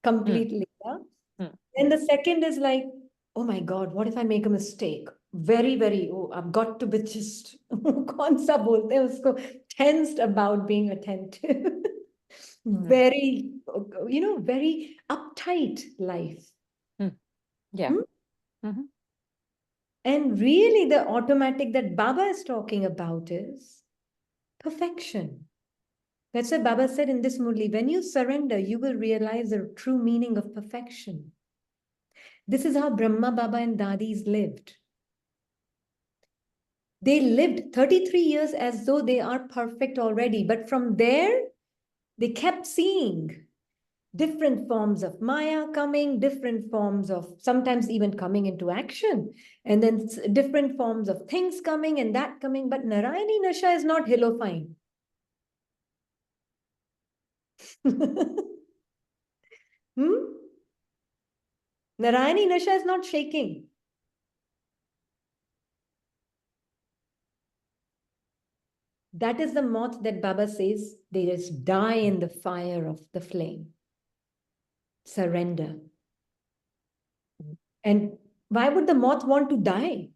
completely. Yeah? Hmm. And the second is like, oh my God, what if I make a mistake? Very, oh, I've got to be just कौन सा बोलते हैं उसको, tensed about being attentive. Very, very uptight life. yeah. Hmm? Mhm. And really, the automatic that Baba is talking about is perfection. That's why Baba said in this Murli, when you surrender, you will realize the true meaning of perfection. This is how Brahma Baba and Dadis lived. They lived 33 years as though they are perfect already. But from there, they kept seeing different forms of Maya coming, different forms of sometimes even coming into action, and then different forms of things coming and that coming. But Narayani Nasha is not hillofine. Narayani Nasha is not shaking. That is the moth that Baba says, they just die in the fire of the flame. Surrender. And why would the moth want to die?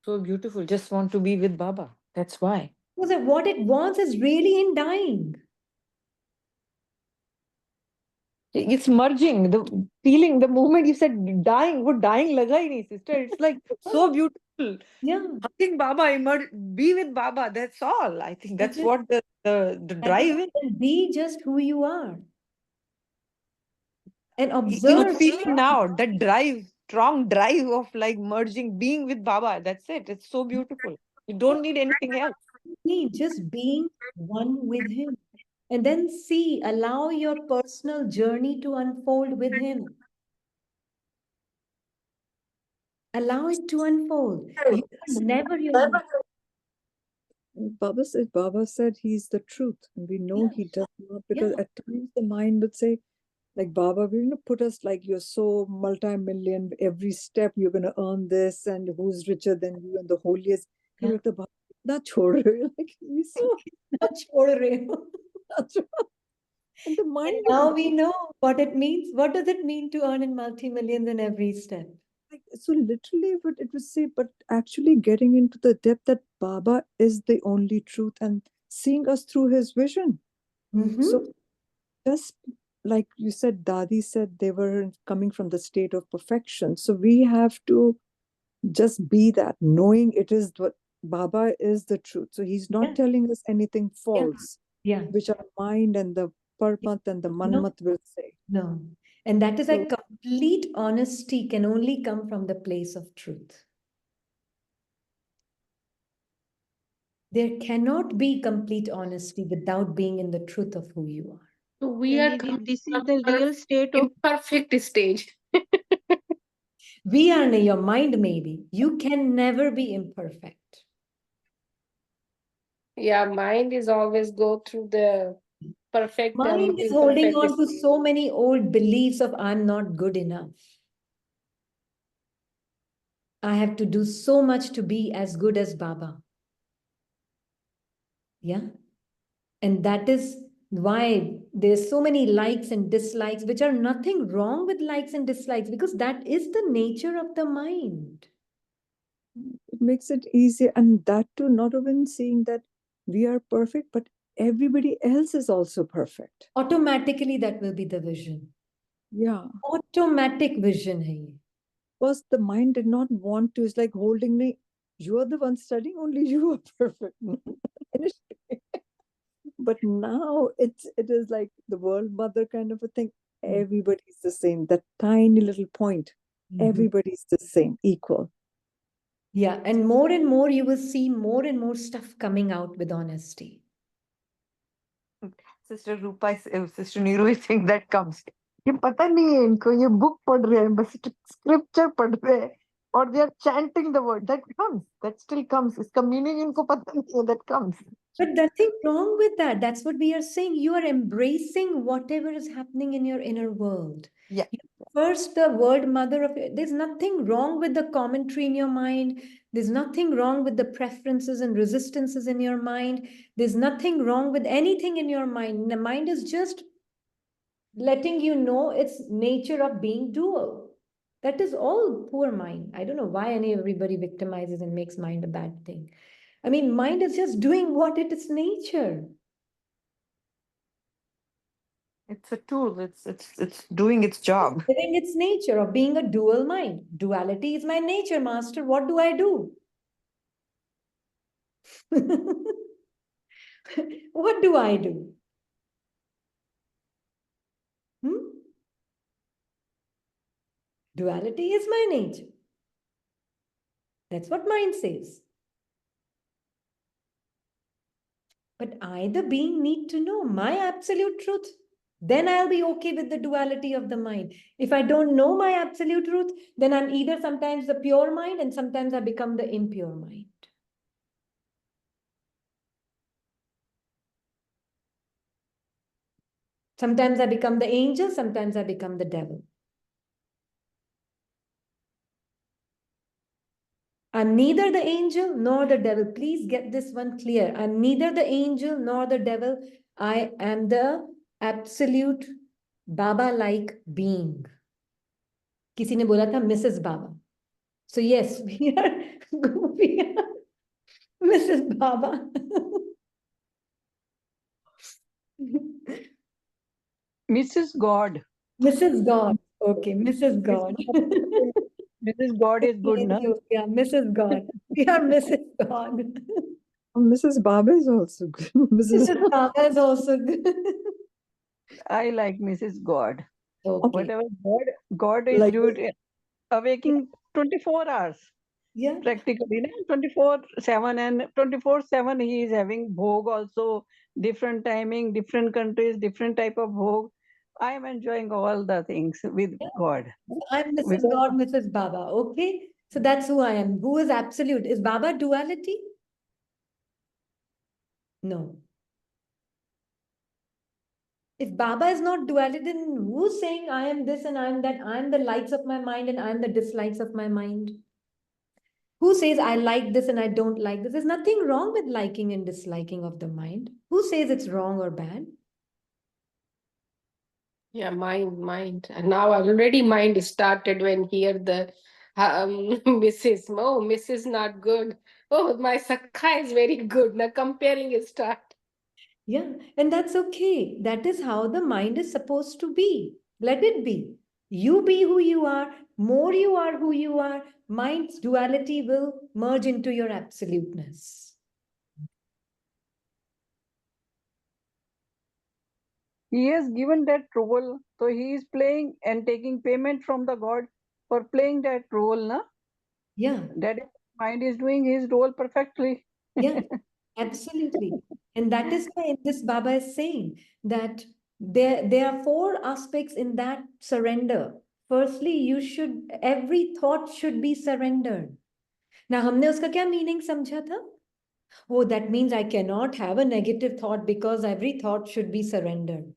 So beautiful. Just want to be with Baba. That's why. Because what it wants is really in dying. It's merging. The feeling, the moment you said dying, what dying laga hi nahi, sister. It's like so beautiful. Yeah. Hugging Baba, be with Baba. That's all. I think that's That is- what the drive is. Be just who you are. And It's observe. feeling now that drive, strong drive of like merging, being with Baba. That's it. It's so beautiful. You don't need anything else. Just being one with him. And then see, allow your personal journey to unfold with him. Allow it to unfold. You are never your Baba said he's the truth, and we know he does not, because Yeah. at times the mind would say, like, Baba, will you put us like you're so multi-million, every step you're going to earn this, and who's richer than you, and the holiest. Yeah. You're like, the Baba, not chhod rahe ho." Like, we so छोड़ रहे हो. and the mind And now we know what it means. What does it mean to earn in multi-millions in every step? like so literally what it would say, but actually getting into the depth that Baba is the only truth and seeing us through his vision. So just like you said, Dadi said they were coming from the state of perfection. So we have to just be that, knowing it is what Baba is the truth. So he's not Yeah. telling us anything false, Yeah. which our mind and the Parmat and the No. Manmat will say. No. And that is So- like complete honesty can only come from the place of truth. There cannot be complete honesty without being in the truth of who you are. So we are This is the real state of imperfect stage. We are in your mind, maybe. You can never be imperfect. Yeah, mind is always go through the perfect and Mind is holding imperfect on to stage. so many old beliefs of I'm not good enough. I have to do so much to be as good as Baba. Yeah. And that is why there's so many likes and dislikes, which are nothing wrong with likes and dislikes, because that is the nature of the mind. it makes it easier, and that too, not even seeing that we are perfect, but everybody else is also perfect. Automatically, that will be the vision. Yeah. Automatic vision hai ye. Because the mind did not want to, it's like holding me, you are the one studying, only you are perfect. But now it is like the world mother kind of a thing. Everybody's the same. That tiny little point. Everybody's the same, equal. Yeah, and more you will see more and more stuff coming out with honesty. Sister Rupa is, Sister Niru is saying that comes. ये पता नहीं है इनको ये book पढ़ रहे हैं बस scripture पढ़ रहे हैं or they are chanting the word that still comes इसका meaning इनको पता नहीं है that comes. But nothing wrong with that. That's what we are saying. You are embracing whatever is happening in your inner world. Yeah. First, the word mother of it. There's nothing wrong with the commentary in your mind. There's nothing wrong with the preferences and resistances in your mind. There's nothing wrong with anything in your mind. The mind is just letting you know its nature of being dual. That is all poor mind. I don't know why everybody victimizes and makes mind a bad thing. I mean, mind is just doing what it is nature. It's a tool. It's doing its job. Living its nature of being a dual mind. Duality is my nature, master. What do I do? What do I do? Duality is my nature. That's what mind says. But I, the being, need to know my absolute truth. Then I'll be okay with the duality of the mind. If I don't know my absolute truth, then I'm either sometimes the pure mind and sometimes I become the impure mind. Sometimes I become the angel, sometimes I become the devil. I'm neither the angel nor the devil. Please get this one clear. I'm neither the angel nor the devil. I am the absolute Baba-like being. किसी ने बोला था Mrs. Baba. So yes, we are Mrs. Baba. Mrs. God. Mrs. God. Okay, Mrs. God. Mrs. God is good, no? Yeah, Mrs. God. We are Mrs. God. Mrs. Baba is also good. Mrs. Baba is also good. I like Mrs. God. Okay. Whatever God is Like doing, awaking 24 hours. Yeah. Practically, no? 24/7 and 24/7 he is having bhog also, different timing, different countries, different type of bhog. I am enjoying all the things with God. I'm Mrs. Because God, Mrs. Baba. Okay. So that's who I am. Who is absolute? Is Baba duality? No. If Baba is not duality, then who's saying I am this and I am that? I am the likes of my mind and I am the dislikes of my mind. Who says I like this and I don't like this? There's nothing wrong with liking and disliking of the mind. Who says it's wrong or bad? Yeah, mind. And now already mind started when hear the Mrs. Oh, Mrs. not good. Oh, my Sakha is very good. Now comparing is start. Yeah, and that's okay. That is how the mind is supposed to be. Let it be. You be who you are. More you are who you are, mind's duality will merge into your absoluteness. He has given that role, so he is playing and taking payment from the God for playing that role. Na? Yeah, That mind is doing his role perfectly. yeah, absolutely. And that is why this Baba is saying that there are four aspects in that surrender. Firstly, every thought should be surrendered. Now, हमने उसका क्या meaning समझा था? Oh, that means I cannot have a negative thought because every thought should be surrendered.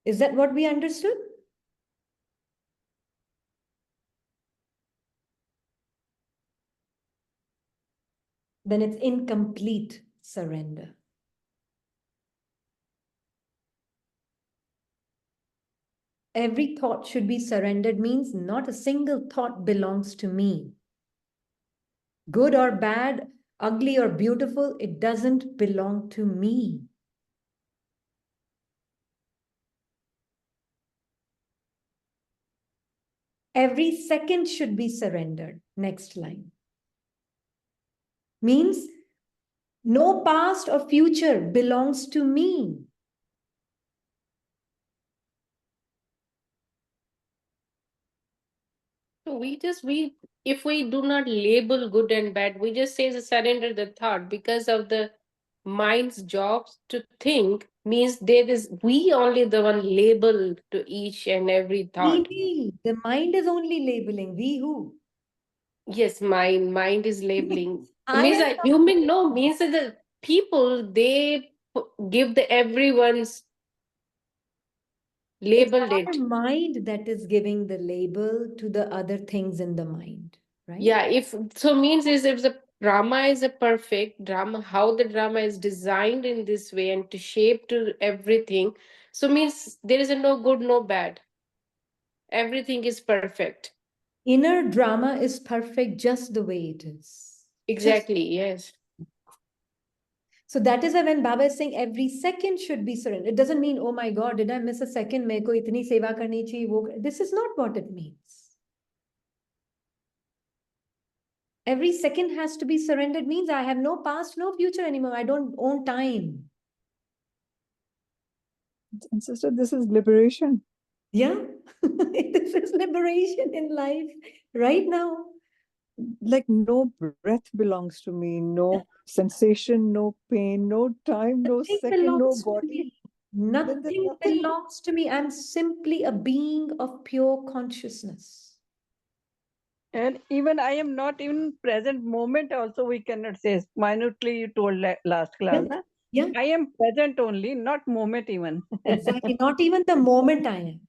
Is that what we understood? Then it's incomplete surrender. Every thought should be surrendered means not a single thought belongs to me. Good or bad, ugly or beautiful, it doesn't belong to me. Every second should be surrendered. Next line. Means no past or future belongs to me. So we if we do not label good and bad, we just say surrender the thought because of the mind's jobs to think means there is we only the one label to each and every thought. We. The mind is only labeling. We who? Yes, mind is labeling. I Means am a not. human no means that the people they give the everyone's It's labeled our it. mind that is giving the label to the other things in the mind, right? Yeah, if so means is if the drama is a perfect drama, how the drama is designed in this way and to shape to everything, so means there is a no good, no bad. Everything is perfect. Inner drama is perfect just the way it is. Exactly, yes. So that is why when Baba is saying every second should be surrendered, it doesn't mean, oh my God, did I miss a second? मेरे को इतनी सेवा करनी चाहिए. This is not what it means. Every second has to be surrendered means I have no past, no future anymore. I don't own time. And sister, this is liberation. Yeah, this is liberation in life right now. Like no breath belongs to me, no sensation, no pain, no time, no Nothing second, no belongs to body. me. There's Nothing nothing. belongs to me. I'm simply a being of pure consciousness. And even I am not in present moment also we cannot say. Minutely you told last class. Yeah. Na? Yeah, I am present only, not moment even. exactly. Not even the moment I am.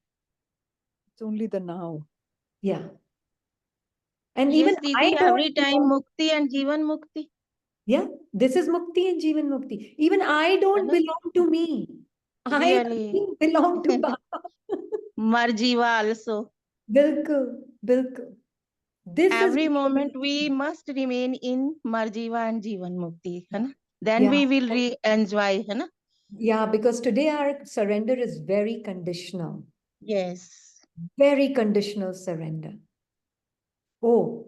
It's only the now. Yeah. And even Yes, I Didi, don't every time belong. Mukti and Jivan Mukti. Yeah, this is Mukti and Jivan Mukti. Even I don't Hello? belong to me. I Really. belong to Baba. Marjiva also. Bilkul, bilkul. This is Every moment we must remain in Marjiva and Jivan Mukti. है ना? Then yeah, we will enjoy. है ना? yeah, because today our surrender is very conditional. Yes. Very conditional surrender. Oh,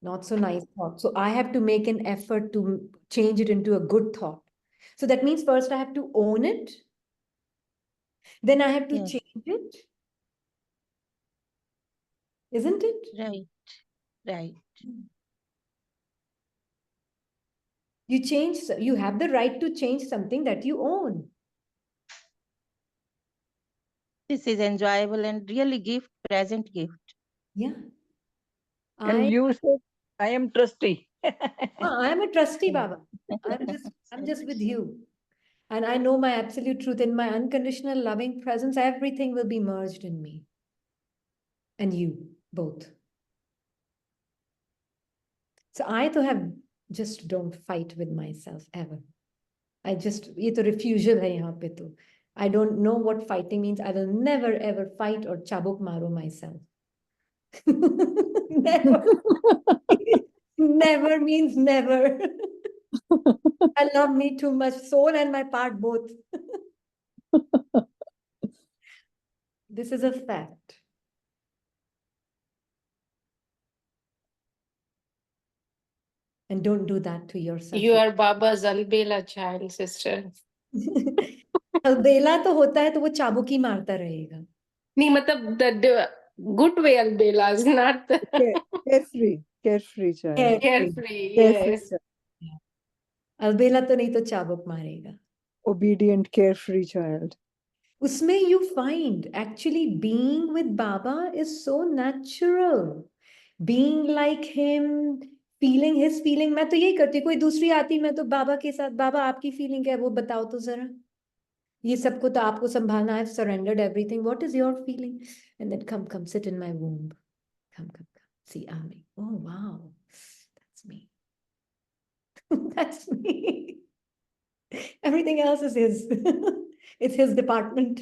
not so nice thought. So I have to make an effort to change it into a good thought. So that means first I have to own it, then I have to Yes. change it, isn't it? Right. Right. You have the right to change something that you own. This is enjoyable and really gift, present gift. Yeah. And you said, I am trustee. I am a trustee, Baba. I'm just with you. And I know my absolute truth. In my unconditional loving presence, everything will be merged in me. And you, both. So I to have just don't fight with myself ever. I just, ये तो refusal है यहाँ पे तो. I don't know what fighting means. I will never ever fight or chabuk maro myself. Never. Never means never. I love me too much, soul and my part both. This is a fact. And don't do that to yourself. You are Baba's Albela child, sister. अलबेला तो होता है तो वो चाबुक ही मारता रहेगा. नहीं मतलब the good way Albela is not the Carefree child. carefree. Carefree Yes. child. अलबेला तो नहीं तो चाबुक मारेगा. Obedient, carefree child. Usme you find actually being with Baba is so natural. Being like him, feeling his feeling. मैं तो यही करती, कोई दूसरी आती मैं तो बाबा के साथ, बाबा आपकी फीलिंग क्या है वो बताओ तो जरा. ये सबको तो आपको संभालना. I've surrendered everything. What is your feeling? And then come sit in my womb. Come. See Ami. Oh wow, that's me. That's me. Everything else is his. It's his department.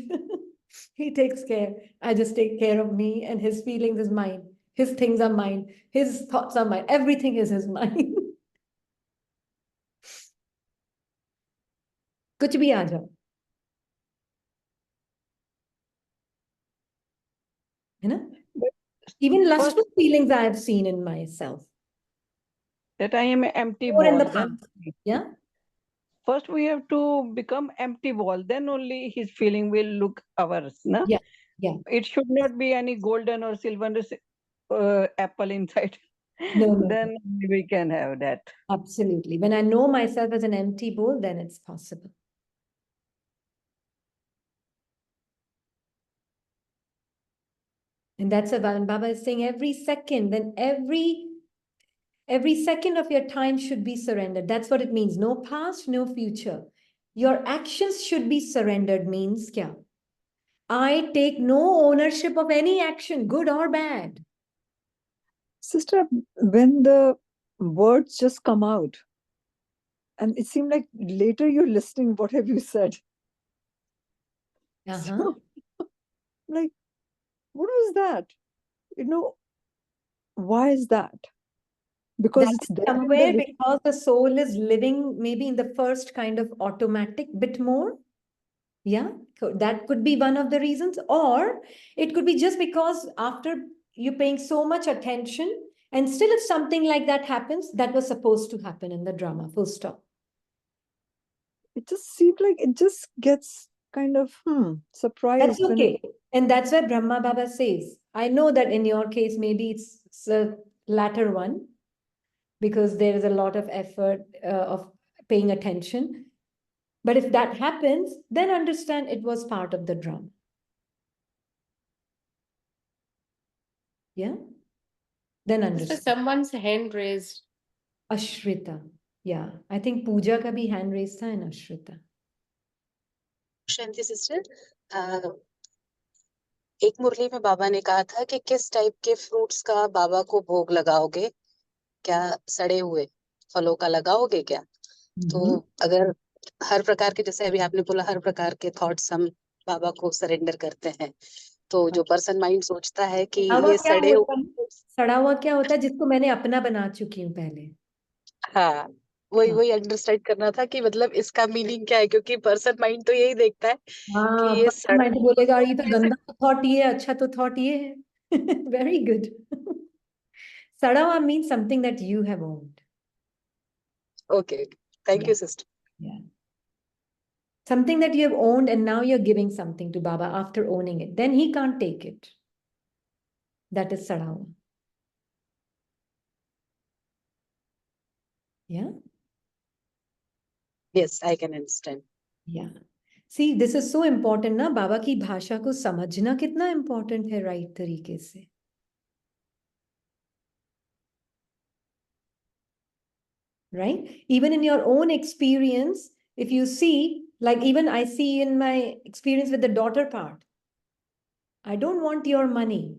He takes care. I just take care of me, and his feelings is mine. His things are mine. His thoughts are mine. Everything is his mine. कुछ भी आ जाओ. है ना? Even lustful feelings I have seen in myself. That I am an empty Or in ball. the Then, past. Yeah. first we have to become empty ball. Then only his feeling will look ours. Na? Yeah. It should not be any golden or silver apple inside. No. Then we can have that. Absolutely. When I know myself as an empty bowl, then it's possible. And that's why Baba is saying every second, then every second of your time should be surrendered. That's what it means. No past, no future. Your actions should be surrendered means kya? I take no ownership of any action, good or bad. Sister, when the words just come out, and it seemed like later you're listening, what have you said? So, like, what was that? Why is that? Because it's there somewhere because the soul is living maybe in the first kind of automatic bit more. Yeah, so that could be one of the reasons. Or it could be just because after you're paying so much attention, and still if something like that happens, that was supposed to happen in the drama, full stop. It just seemed like it just gets kind of surprised. That's okay. And that's why Brahma Baba says, I know that in your case, maybe it's the latter one, because there is a lot of effort of paying attention. But if that happens, then understand it was part of the drama. Yeah? Then understand. Someone's hand raised. Ashrita. Yeah. I think Pooja ka bhi hand raised tha in Ashrita. Shanti sister, एक मुरली में बाबा ने कहा था कि किस type के fruits का बाबा को भोग लगाओगे, क्या सड़े हुए फलों का लगाओगे क्या? तो अगर हर प्रकार के, जैसे अभी आपने बोला, हर प्रकार के थॉट्स हम बाबा को सरेंडर करते हैं, तो जो पर्सन माइंड सोचता है कि ये सड़े हुए, सड़ा हुआ क्या होता है जिसको मैंने अपना बना चुकी हूँ पहले. हाँ, वही अंडरस्टैंड करना था कि मतलब इसका मीनिंग क्या है, क्योंकि पर्सन माइंड तो यही देखता है कि ये पर्सन माइंड बोलेगा ये तो गंदा थॉट ये है, अच्छा तो थॉट ये है. Very good. सड़ा हुआ means something that you have owned. Okay, thank you sister. Yeah. Something that you have owned and now you're giving something to Baba after owning it. Then he can't take it. That is sada hua. Yeah? Yes, I can understand. Yeah. See, this is so important ना, बाबा की भाषा को समझना कितना important है right तरीके से. Right? Even in your own experience, if you see, like even I see in my experience with the daughter part, I don't want your money.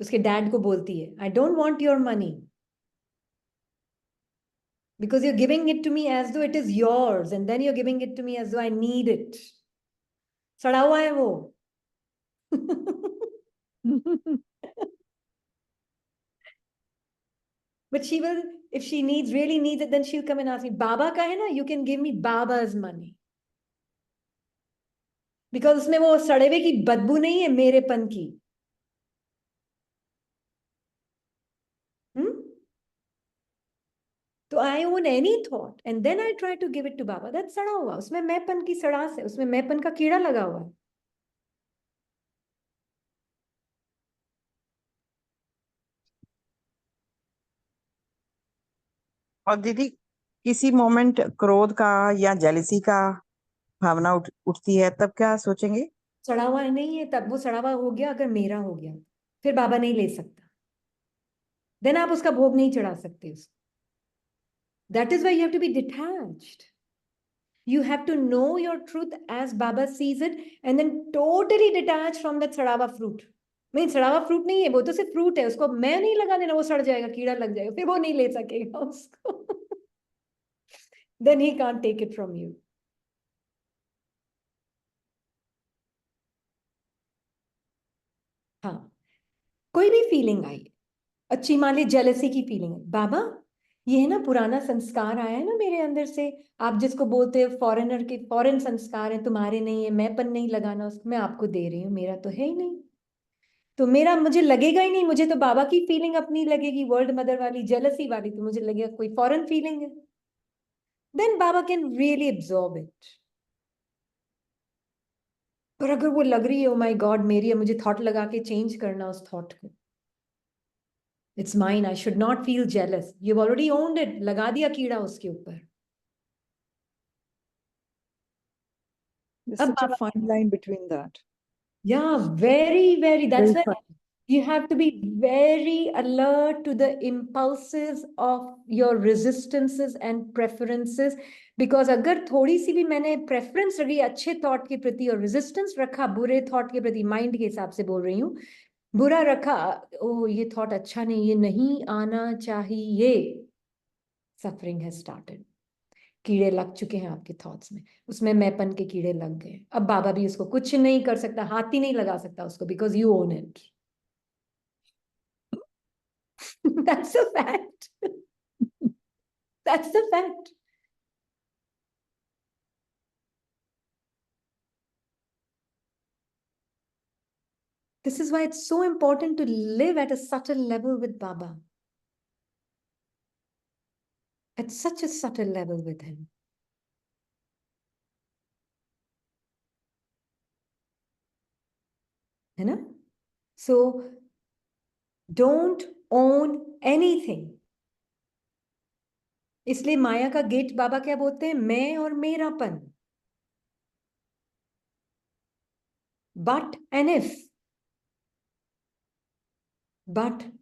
उसके dad को बोलती है, I don't want your money. Because you're giving it to me as though it is yours, and then you're giving it to me as though I need it. सड़ा हुआ है वो. But she will, if she really needs it, then she'll come and ask me, Baba ka hai na, you can give me Baba's money. Because उसमें वो सड़े हुए की बदबू नहीं है मेरेपन की. तो I own any thought and then I try to give it to Baba. That's सड़ा हुआ, उसमें मैंपन की सड़ास है, उसमें मैंपन का कीड़ा लगा हुआ है. और दीदी किसी मोमेंट क्रोध का या जेलिसी का भावना उठती है तब क्या सोचेंगे? सड़ा हुआ नहीं है, तब वो सड़ा हुआ हो गया, अगर मेरा हो गया फिर बाबा नहीं ले सकता. देन आप उसका भोग नहीं चढ़ा सकते उसको. That is why you have to be detached. You have to know your truth as Baba sees it and then totally detach from that सड़ा हुआ fruit. नहीं, सड़ा हुआ fruit नहीं है, वो तो सिर्फ fruit है, उसको मैं नहीं लगा देना, वो सड़ जाएगा, कीड़ा लग जाएगा, फिर वो नहीं ले सकेगा उसको. Then he can't take it from you. हाँ, कोई भी फीलिंग आई, अच्छी मान ली जेलसी की फीलिंग है, बाबा ये है ना पुराना संस्कार आया है ना मेरे अंदर से, आप जिसको बोलते हैं फॉरेनर के, फॉरेन संस्कार है, तुम्हारे नहीं है, मैंपन नहीं लगाना उसको, मैं आपको दे रही हूँ, मेरा तो है ही नहीं, तो मेरा मुझे लगेगा ही नहीं, मुझे तो बाबा की फीलिंग अपनी लगेगी, वर्ल्ड मदर वाली जेलसी वाली, तो मुझे लगेगा कोई फॉरेन फीलिंग है. देन बाबा कैन रियली एब्जॉर्ब इट. पर अगर वो लग रही है ओ माय गॉड मेरी है, मुझे थॉट लगा के चेंज करना उस थॉट को, it's mine, I should not feel jealous, you already owned it, लगा दिया कीड़ा उसके ऊपर. There's अब such a Baba, fine line between that. yeah, very, that's Very why fine. you have to be very alert to the impulses of your resistances and preferences, because अगर थोड़ी सी भी मैंने preference रखी अच्छे thought के प्रति और resistance रखा बुरे thought के प्रति, mind के हिसाब से बोल रही हूँ, बुरा रखा, ओ ये thought अच्छा नहीं, ये नहीं आना चाहिए, suffering has started. कीड़े लग चुके हैं आपके थॉट्स में, उसमें मैंपन के कीड़े लग गए. अब बाबा भी उसको कुछ नहीं कर सकता, हाथ ही नहीं लगा सकता उसको, because you own it. That's a fact. That's the fact. This is why it's so important to live at a subtle level with Baba. At such a subtle level with him. You know? So don't own anything. इसलिए माया का gate बाबा क्या बोलते हैं, मैं और मेरापन. But and if. But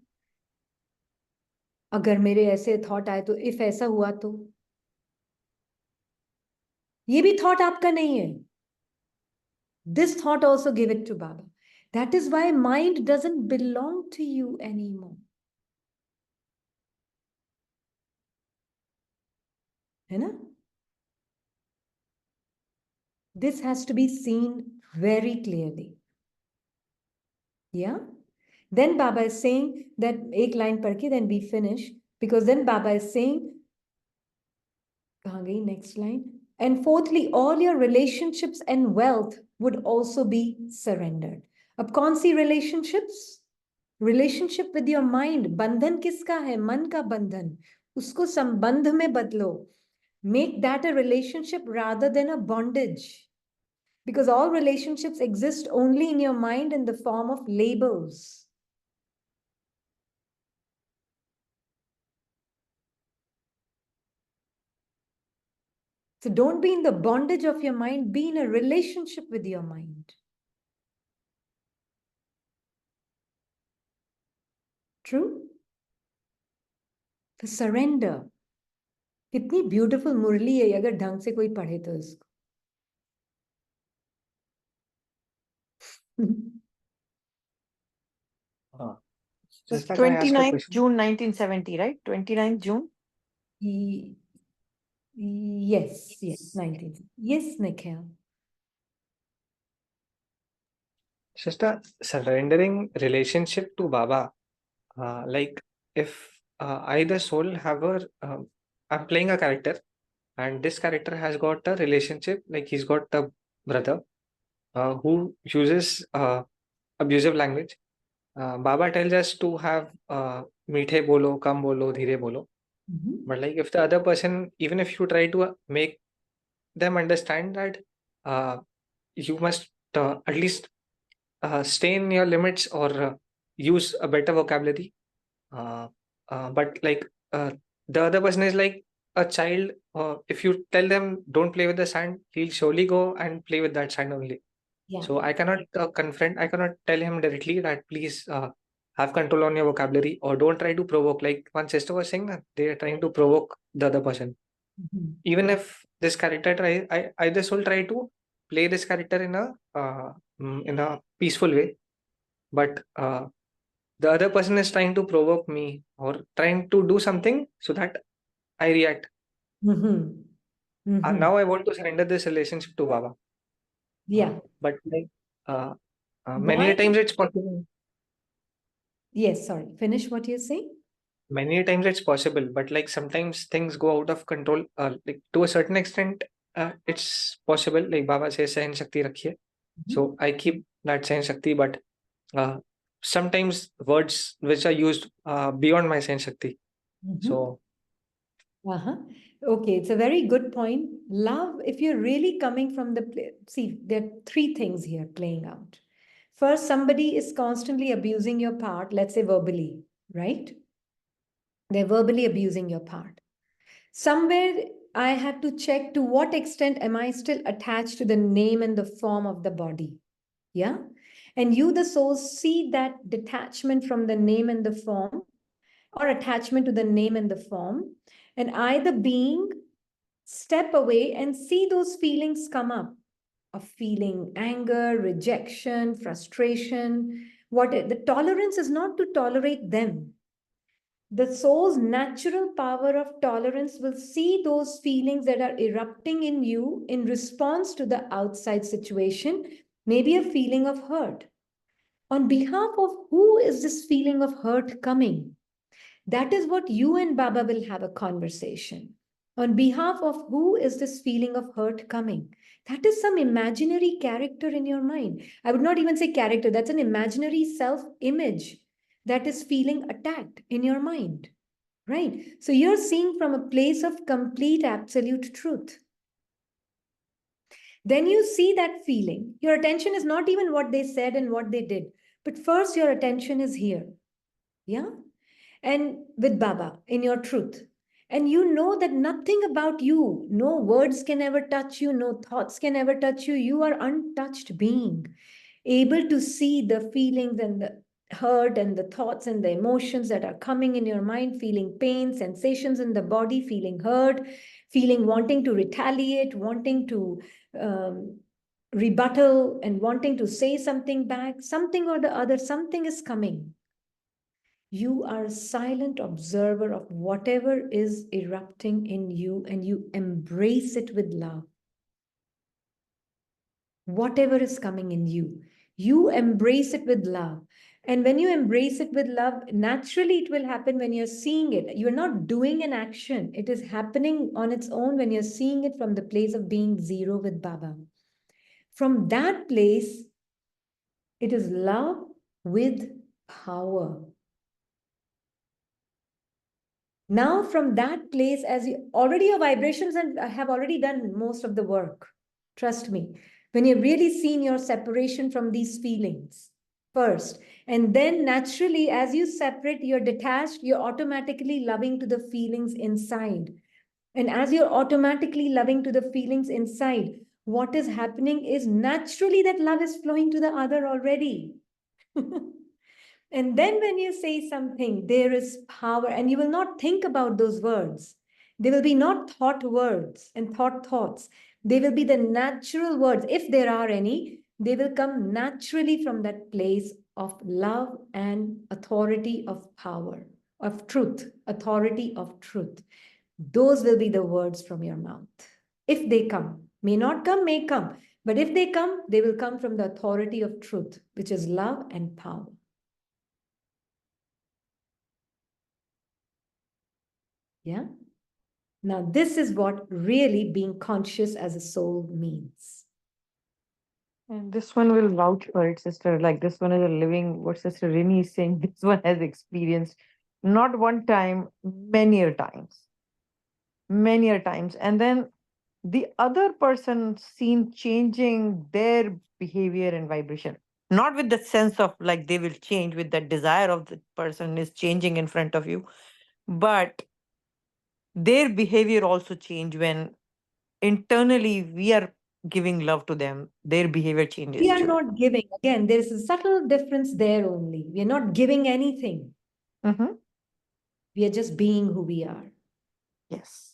अगर मेरे ऐसे थॉट आए तो, इफ ऐसा हुआ तो, ये भी थॉट आपका नहीं है. This thought also give it to Baba. That is why mind doesn't belong to you anymore. है ना? This has to be seen very clearly. Yeah? Then Baba is saying that, एक line पढ़ के then we finish, because then Baba is saying, कहाँ गई next line? And fourthly, all your relationships and wealth would also be surrendered. अब कौन सी relationships? Relationship with your mind. बंधन किसका है? मन का बंधन. उसको संबंध में बदलो. Make that a relationship rather than a bondage. Because all relationships exist only in your mind in the form of labels. So don't be in the bondage of your mind, be in a relationship with your mind. True? The surrender. कितनी beautiful मुरली है अगर ढंग से कोई पढ़े तो इसको. Just 29th June 1970, right? 29th June? Yes, 19. Yes, Nikhil. just a surrendering relationship to Baba. Like if I, the soul, I'm playing a character, and this character has got a relationship, like he's got a brother who uses abusive language. Baba tells us to have meethe bolo, kam bolo, dheere bolo. But like if the other person, even if you try to make them understand that you must at least stay in your limits or use a better vocabulary. Uh, but like the other person is like a child. If you tell them don't play with the sand, he'll surely go and play with that sand only. Yeah. So I cannot I cannot tell him directly that please have control on your vocabulary or don't try to provoke. Like one sister was saying that they are trying to provoke the other person. Even if this character I just will try to play this character in a peaceful way, but the other person is trying to provoke me or trying to do something so that I react. And now I want to surrender this relationship to Baba. Yeah. But like many a times it's possible. Yes, sorry. Finish what you're saying. Many a times it's possible, but like sometimes things go out of control. Like to a certain extent, it's possible. Like Baba says, Sahan Shakti rakhiye. So I keep that Sahan Shakti, but sometimes words which are used beyond my Sahan Shakti. So okay, it's a very good point. Love, if you're really coming from the place, see, there are three things here playing out. First, somebody is constantly abusing your part, let's say verbally, right? They're verbally abusing your part. Somewhere I have to check to what extent am I still attached to the name and the form of the body. Yeah. And you, the soul, see that detachment from the name and the form, or attachment to the name and the form, and either being step away and see those feelings come up of feeling anger, rejection, frustration. The tolerance is not to tolerate them. The soul's natural power of tolerance will see those feelings that are erupting in you in response to the outside situation, maybe a feeling of hurt. On behalf of who is this feeling of hurt coming? That is what you and Baba will have a conversation. On behalf of who is this feeling of hurt coming? That is some imaginary character in your mind. I would not even say character, that's an imaginary self image that is feeling attacked in your mind, right? So you're seeing from a place of complete absolute truth. Then you see that feeling. Your attention is not even what they said and what they did, but first your attention is here. Yeah. And with Baba in your truth. And you know that nothing about you, no words can ever touch you, no thoughts can ever touch you. You are untouched being, able to see the feelings and the hurt and the thoughts and the emotions that are coming in your mind, feeling pain, sensations in the body, feeling hurt, feeling wanting to retaliate, wanting to rebuttal and wanting to say something back, something or the other, something is coming. You are a silent observer of whatever is erupting in you and you embrace it with love. Whatever is coming in you, you embrace it with love. And when you embrace it with love, naturally it will happen when you're seeing it. You're not doing an action. It is happening on its own when you're seeing it from the place of being zero with Baba. From that place, it is love with power. Now, from that place, as you already your vibrations and have already done most of the work. Trust me, when you've really seen your separation from these feelings first, and then naturally, as you separate, you're detached, you're automatically loving to the feelings inside. And as you're automatically loving to the feelings inside, what is happening is naturally that love is flowing to the other already. And then when you say something, there is power, and you will not think about those words. They will be not thought words and thoughts. They will be the natural words. If there are any, they will come naturally from that place of love and authority of power, of truth, authority of truth. Those will be the words from your mouth. If they come, may not come, may come. But if they come, they will come from the authority of truth, which is love and power. Yeah? Now, this is what really being conscious as a soul means. And this one will vouch for it, sister. Like this one is a living, what Sister Rini is saying, this one has experienced not one time, many a times. Many a times. And then the other person seen changing their behavior and vibration. Not with the sense of like they will change with the desire of the person is changing in front of you, but their behavior also change when internally we are giving love to them. Their behavior changes We are too. not giving. Again, there is a subtle difference there only. We are not giving anything. Mm-hmm. We are just being who we are. Yes.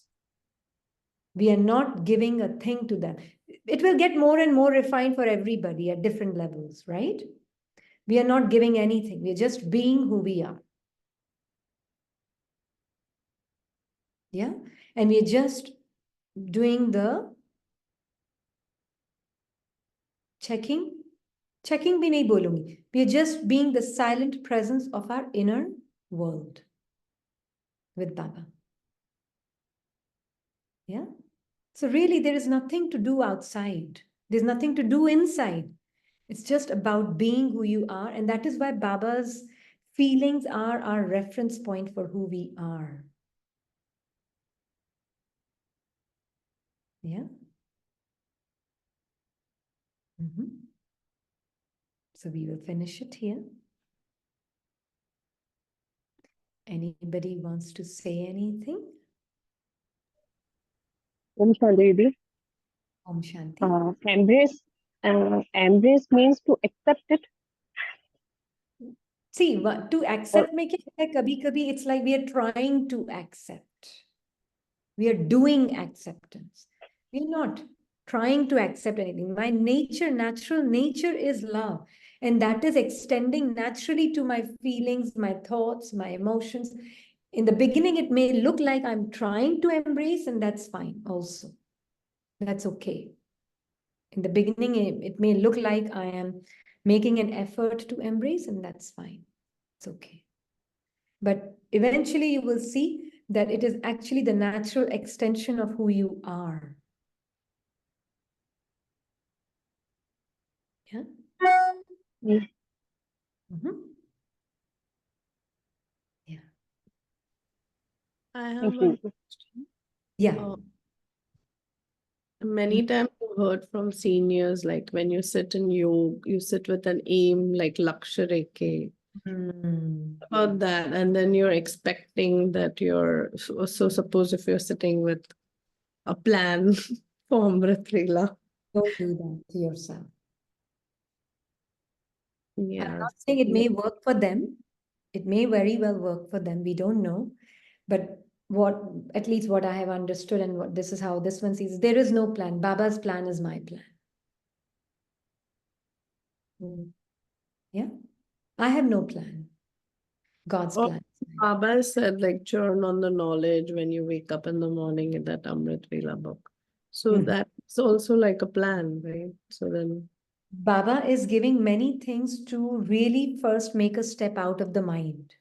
We are not giving a thing to them. It will get more and more refined for everybody at different levels, right? We are not giving anything. We are just being who we are. Yeah. And we are just doing the checking. Checking bhi nahi bolungi. We are just being the silent presence of our inner world with Baba. Yeah. So really, there is nothing to do outside. There's nothing to do inside. It's just about being who you are. And that is why Baba's feelings are our reference point for who we are. Yeah. So we will finish it here. Anybody wants to say anything? Om Shanti Didi. Om Shanti. Embrace means to accept it. See, to accept, make it kabhi kabhi, it's like we are trying to accept. We are doing acceptance. We are not trying to accept anything. My nature, natural nature is love. And that is extending naturally to my feelings, my thoughts, my emotions. In the beginning, it may look like I'm trying to embrace, and that's fine also. That's okay. In the beginning, it may look like I am making an effort to embrace, and that's fine. It's okay. But eventually, you will see that it is actually the natural extension of who you are. Yeah. Yeah. I have one question. Yeah. Many times I've heard from seniors, like when you sit in yoga, you sit with an aim like Lakshya Rekhe. About that, and then you're expecting that you're so suppose if you're sitting with a plan for Amrit Vela. Don't do that to yourself. Yeah. I'm not saying it may work for them. It may very well work for them. We don't know. But at least what I have understood and what this is how this one sees, there is no plan. Baba's plan is my plan. Yeah. I have no plan. God's plan. Baba said like churn on the knowledge when you wake up in the morning in that Amrit Vela book. So that's also like a plan, right? So then Baba is giving many things to really first make us step out of the mind.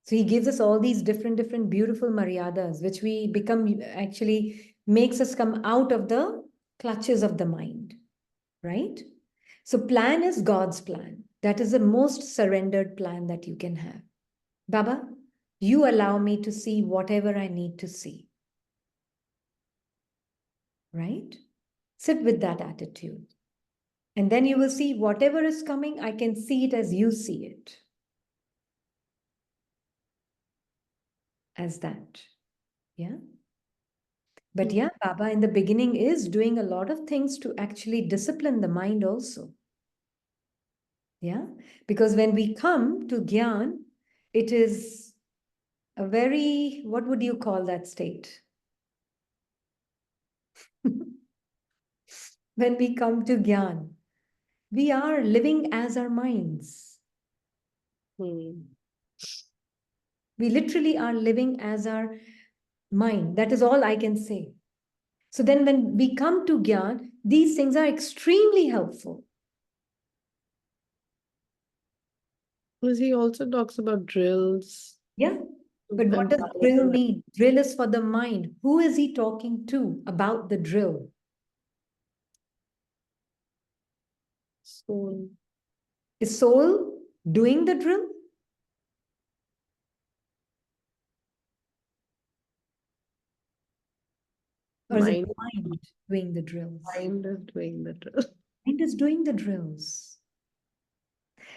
So he gives us all these different beautiful maryadas, which we become actually makes us come out of the clutches of the mind, right? So plan is God's plan. That is the most surrendered plan that you can have. Baba, you allow me to see whatever I need to see. Right? Sit with that attitude. And then you will see whatever is coming, I can see it as you see it. As that. Yeah. But yeah, Baba in the beginning is doing a lot of things to actually discipline the mind also. Yeah. Because when we come to Gyan, it is a very, what would you call that state? When we come to Gyan, we are living as our minds. We literally are living as our mind. That is all I can say. So then when we come to Gyan, these things are extremely helpful. Because he also talks about drills. Yeah. But what does drill mean? Drill is for the mind. Who is he talking to about the drill? Soul. Is soul doing the drill? Or is it the mind doing the drills? Mind is doing the drill. Mind is doing the drills.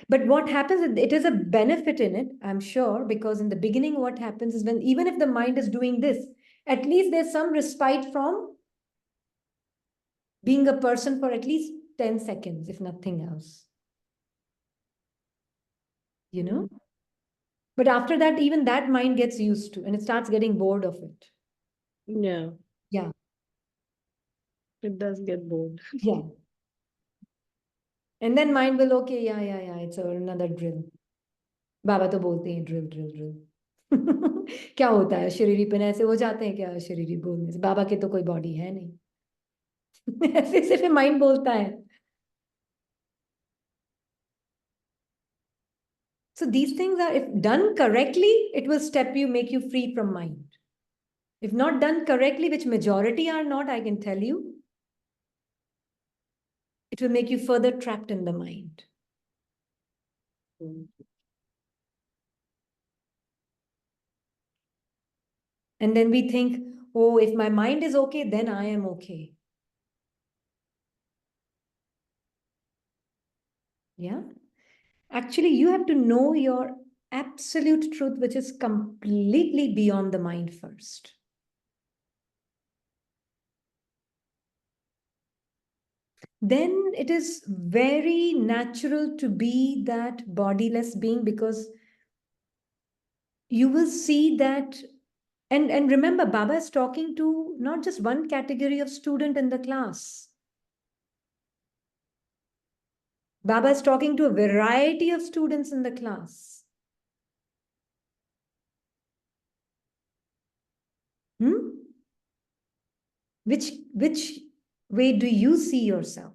But what happens, it is a benefit in it, I'm sure, because in the beginning, what happens is when, even if the mind is doing this, at least there's some respite from being a person for at least 10 seconds, if nothing else. You know? But after that, even that mind gets used to and it starts getting bored of it. Yeah. Yeah. It does get bored. Yeah. And then mind will, okay, yeah, it's another drill. बाबा तो बोलते हैं drill, drill, drill. क्या होता है शरीरी पे ऐसे हो जाते हैं क्या शरीरी बोलने से बाबा के तो कोई बॉडी है नहीं ऐसे सिर्फ माइंड बोलता है. So these things are, if done correctly, it will step you, make you free from mind. If not done correctly, which majority are not, I can tell you, it will make you further trapped in the mind. And then we think, oh, if my mind is okay, then I am okay. Yeah. Actually, you have to know your absolute truth, which is completely beyond the mind first. Then it is very natural to be that bodiless being because you will see that. And remember, Baba is talking to not just one category of student in the class. Baba is talking to a variety of students in the class. Which way do you see yourself?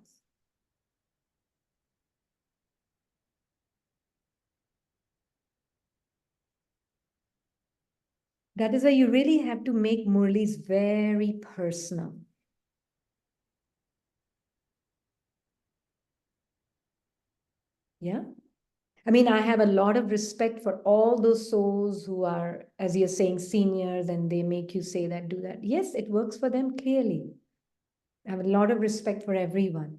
That is why you really have to make Murlis very personal. Yeah. I mean, I have a lot of respect for all those souls who are, as you're saying, seniors, and they make you say that, do that. Yes, it works for them clearly. I have a lot of respect for everyone.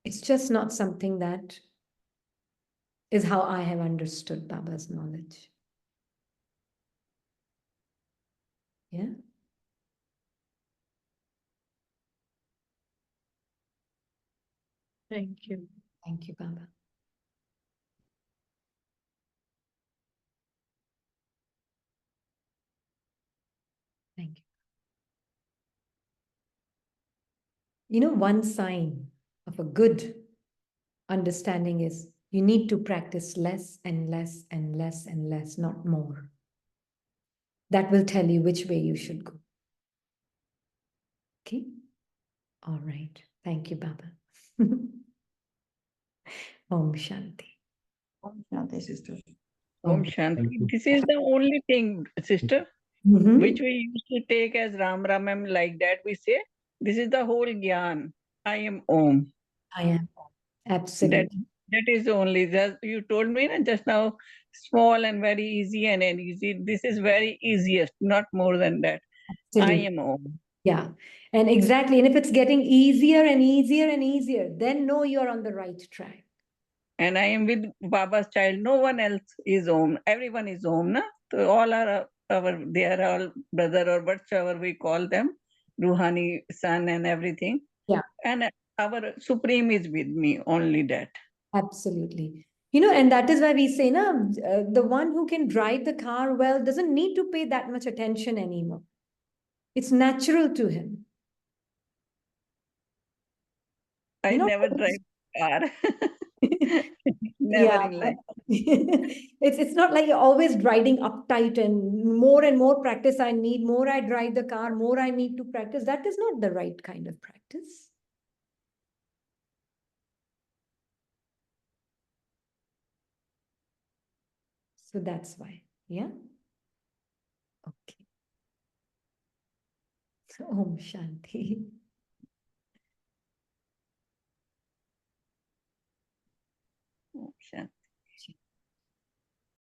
It's just not something that is how I have understood Baba's knowledge. Yeah. Thank you. Thank you, Baba. Thank you. You know, one sign of a good understanding is you need to practice less and less and less and less, not more. That will tell you which way you should go. Okay? All right. Thank you, Baba. Om Shanti. Om Shanti, sister. Om Shanti. This is the only thing, sister, which we used to take as Ram Ramam, like that we say. This is the whole Gyan. I am Om. I am. Absolutely. That is only, just you told me just now, small and very easy and easy. This is very easiest, not more than that. Absolutely. I am Om. Yeah. And exactly. And if it's getting easier and easier and easier, then know you're on the right track. And I am with Baba's child. No one else is Om. Everyone is Om, na? So all are they are all brother or whatsoever we call them, Ruhani son and everything. Yeah. And our Supreme is with me, only that. Absolutely. You know, and that is why we say, the one who can drive the car well doesn't need to pay that much attention anymore. It's natural to him. I never drive car. Never Yeah, in life. it's not like you're always riding uptight and more practice I need, more I drive the car, more I need to practice. That is not the right kind of practice. So that's why, yeah. Okay. So Om Shanti. Sure.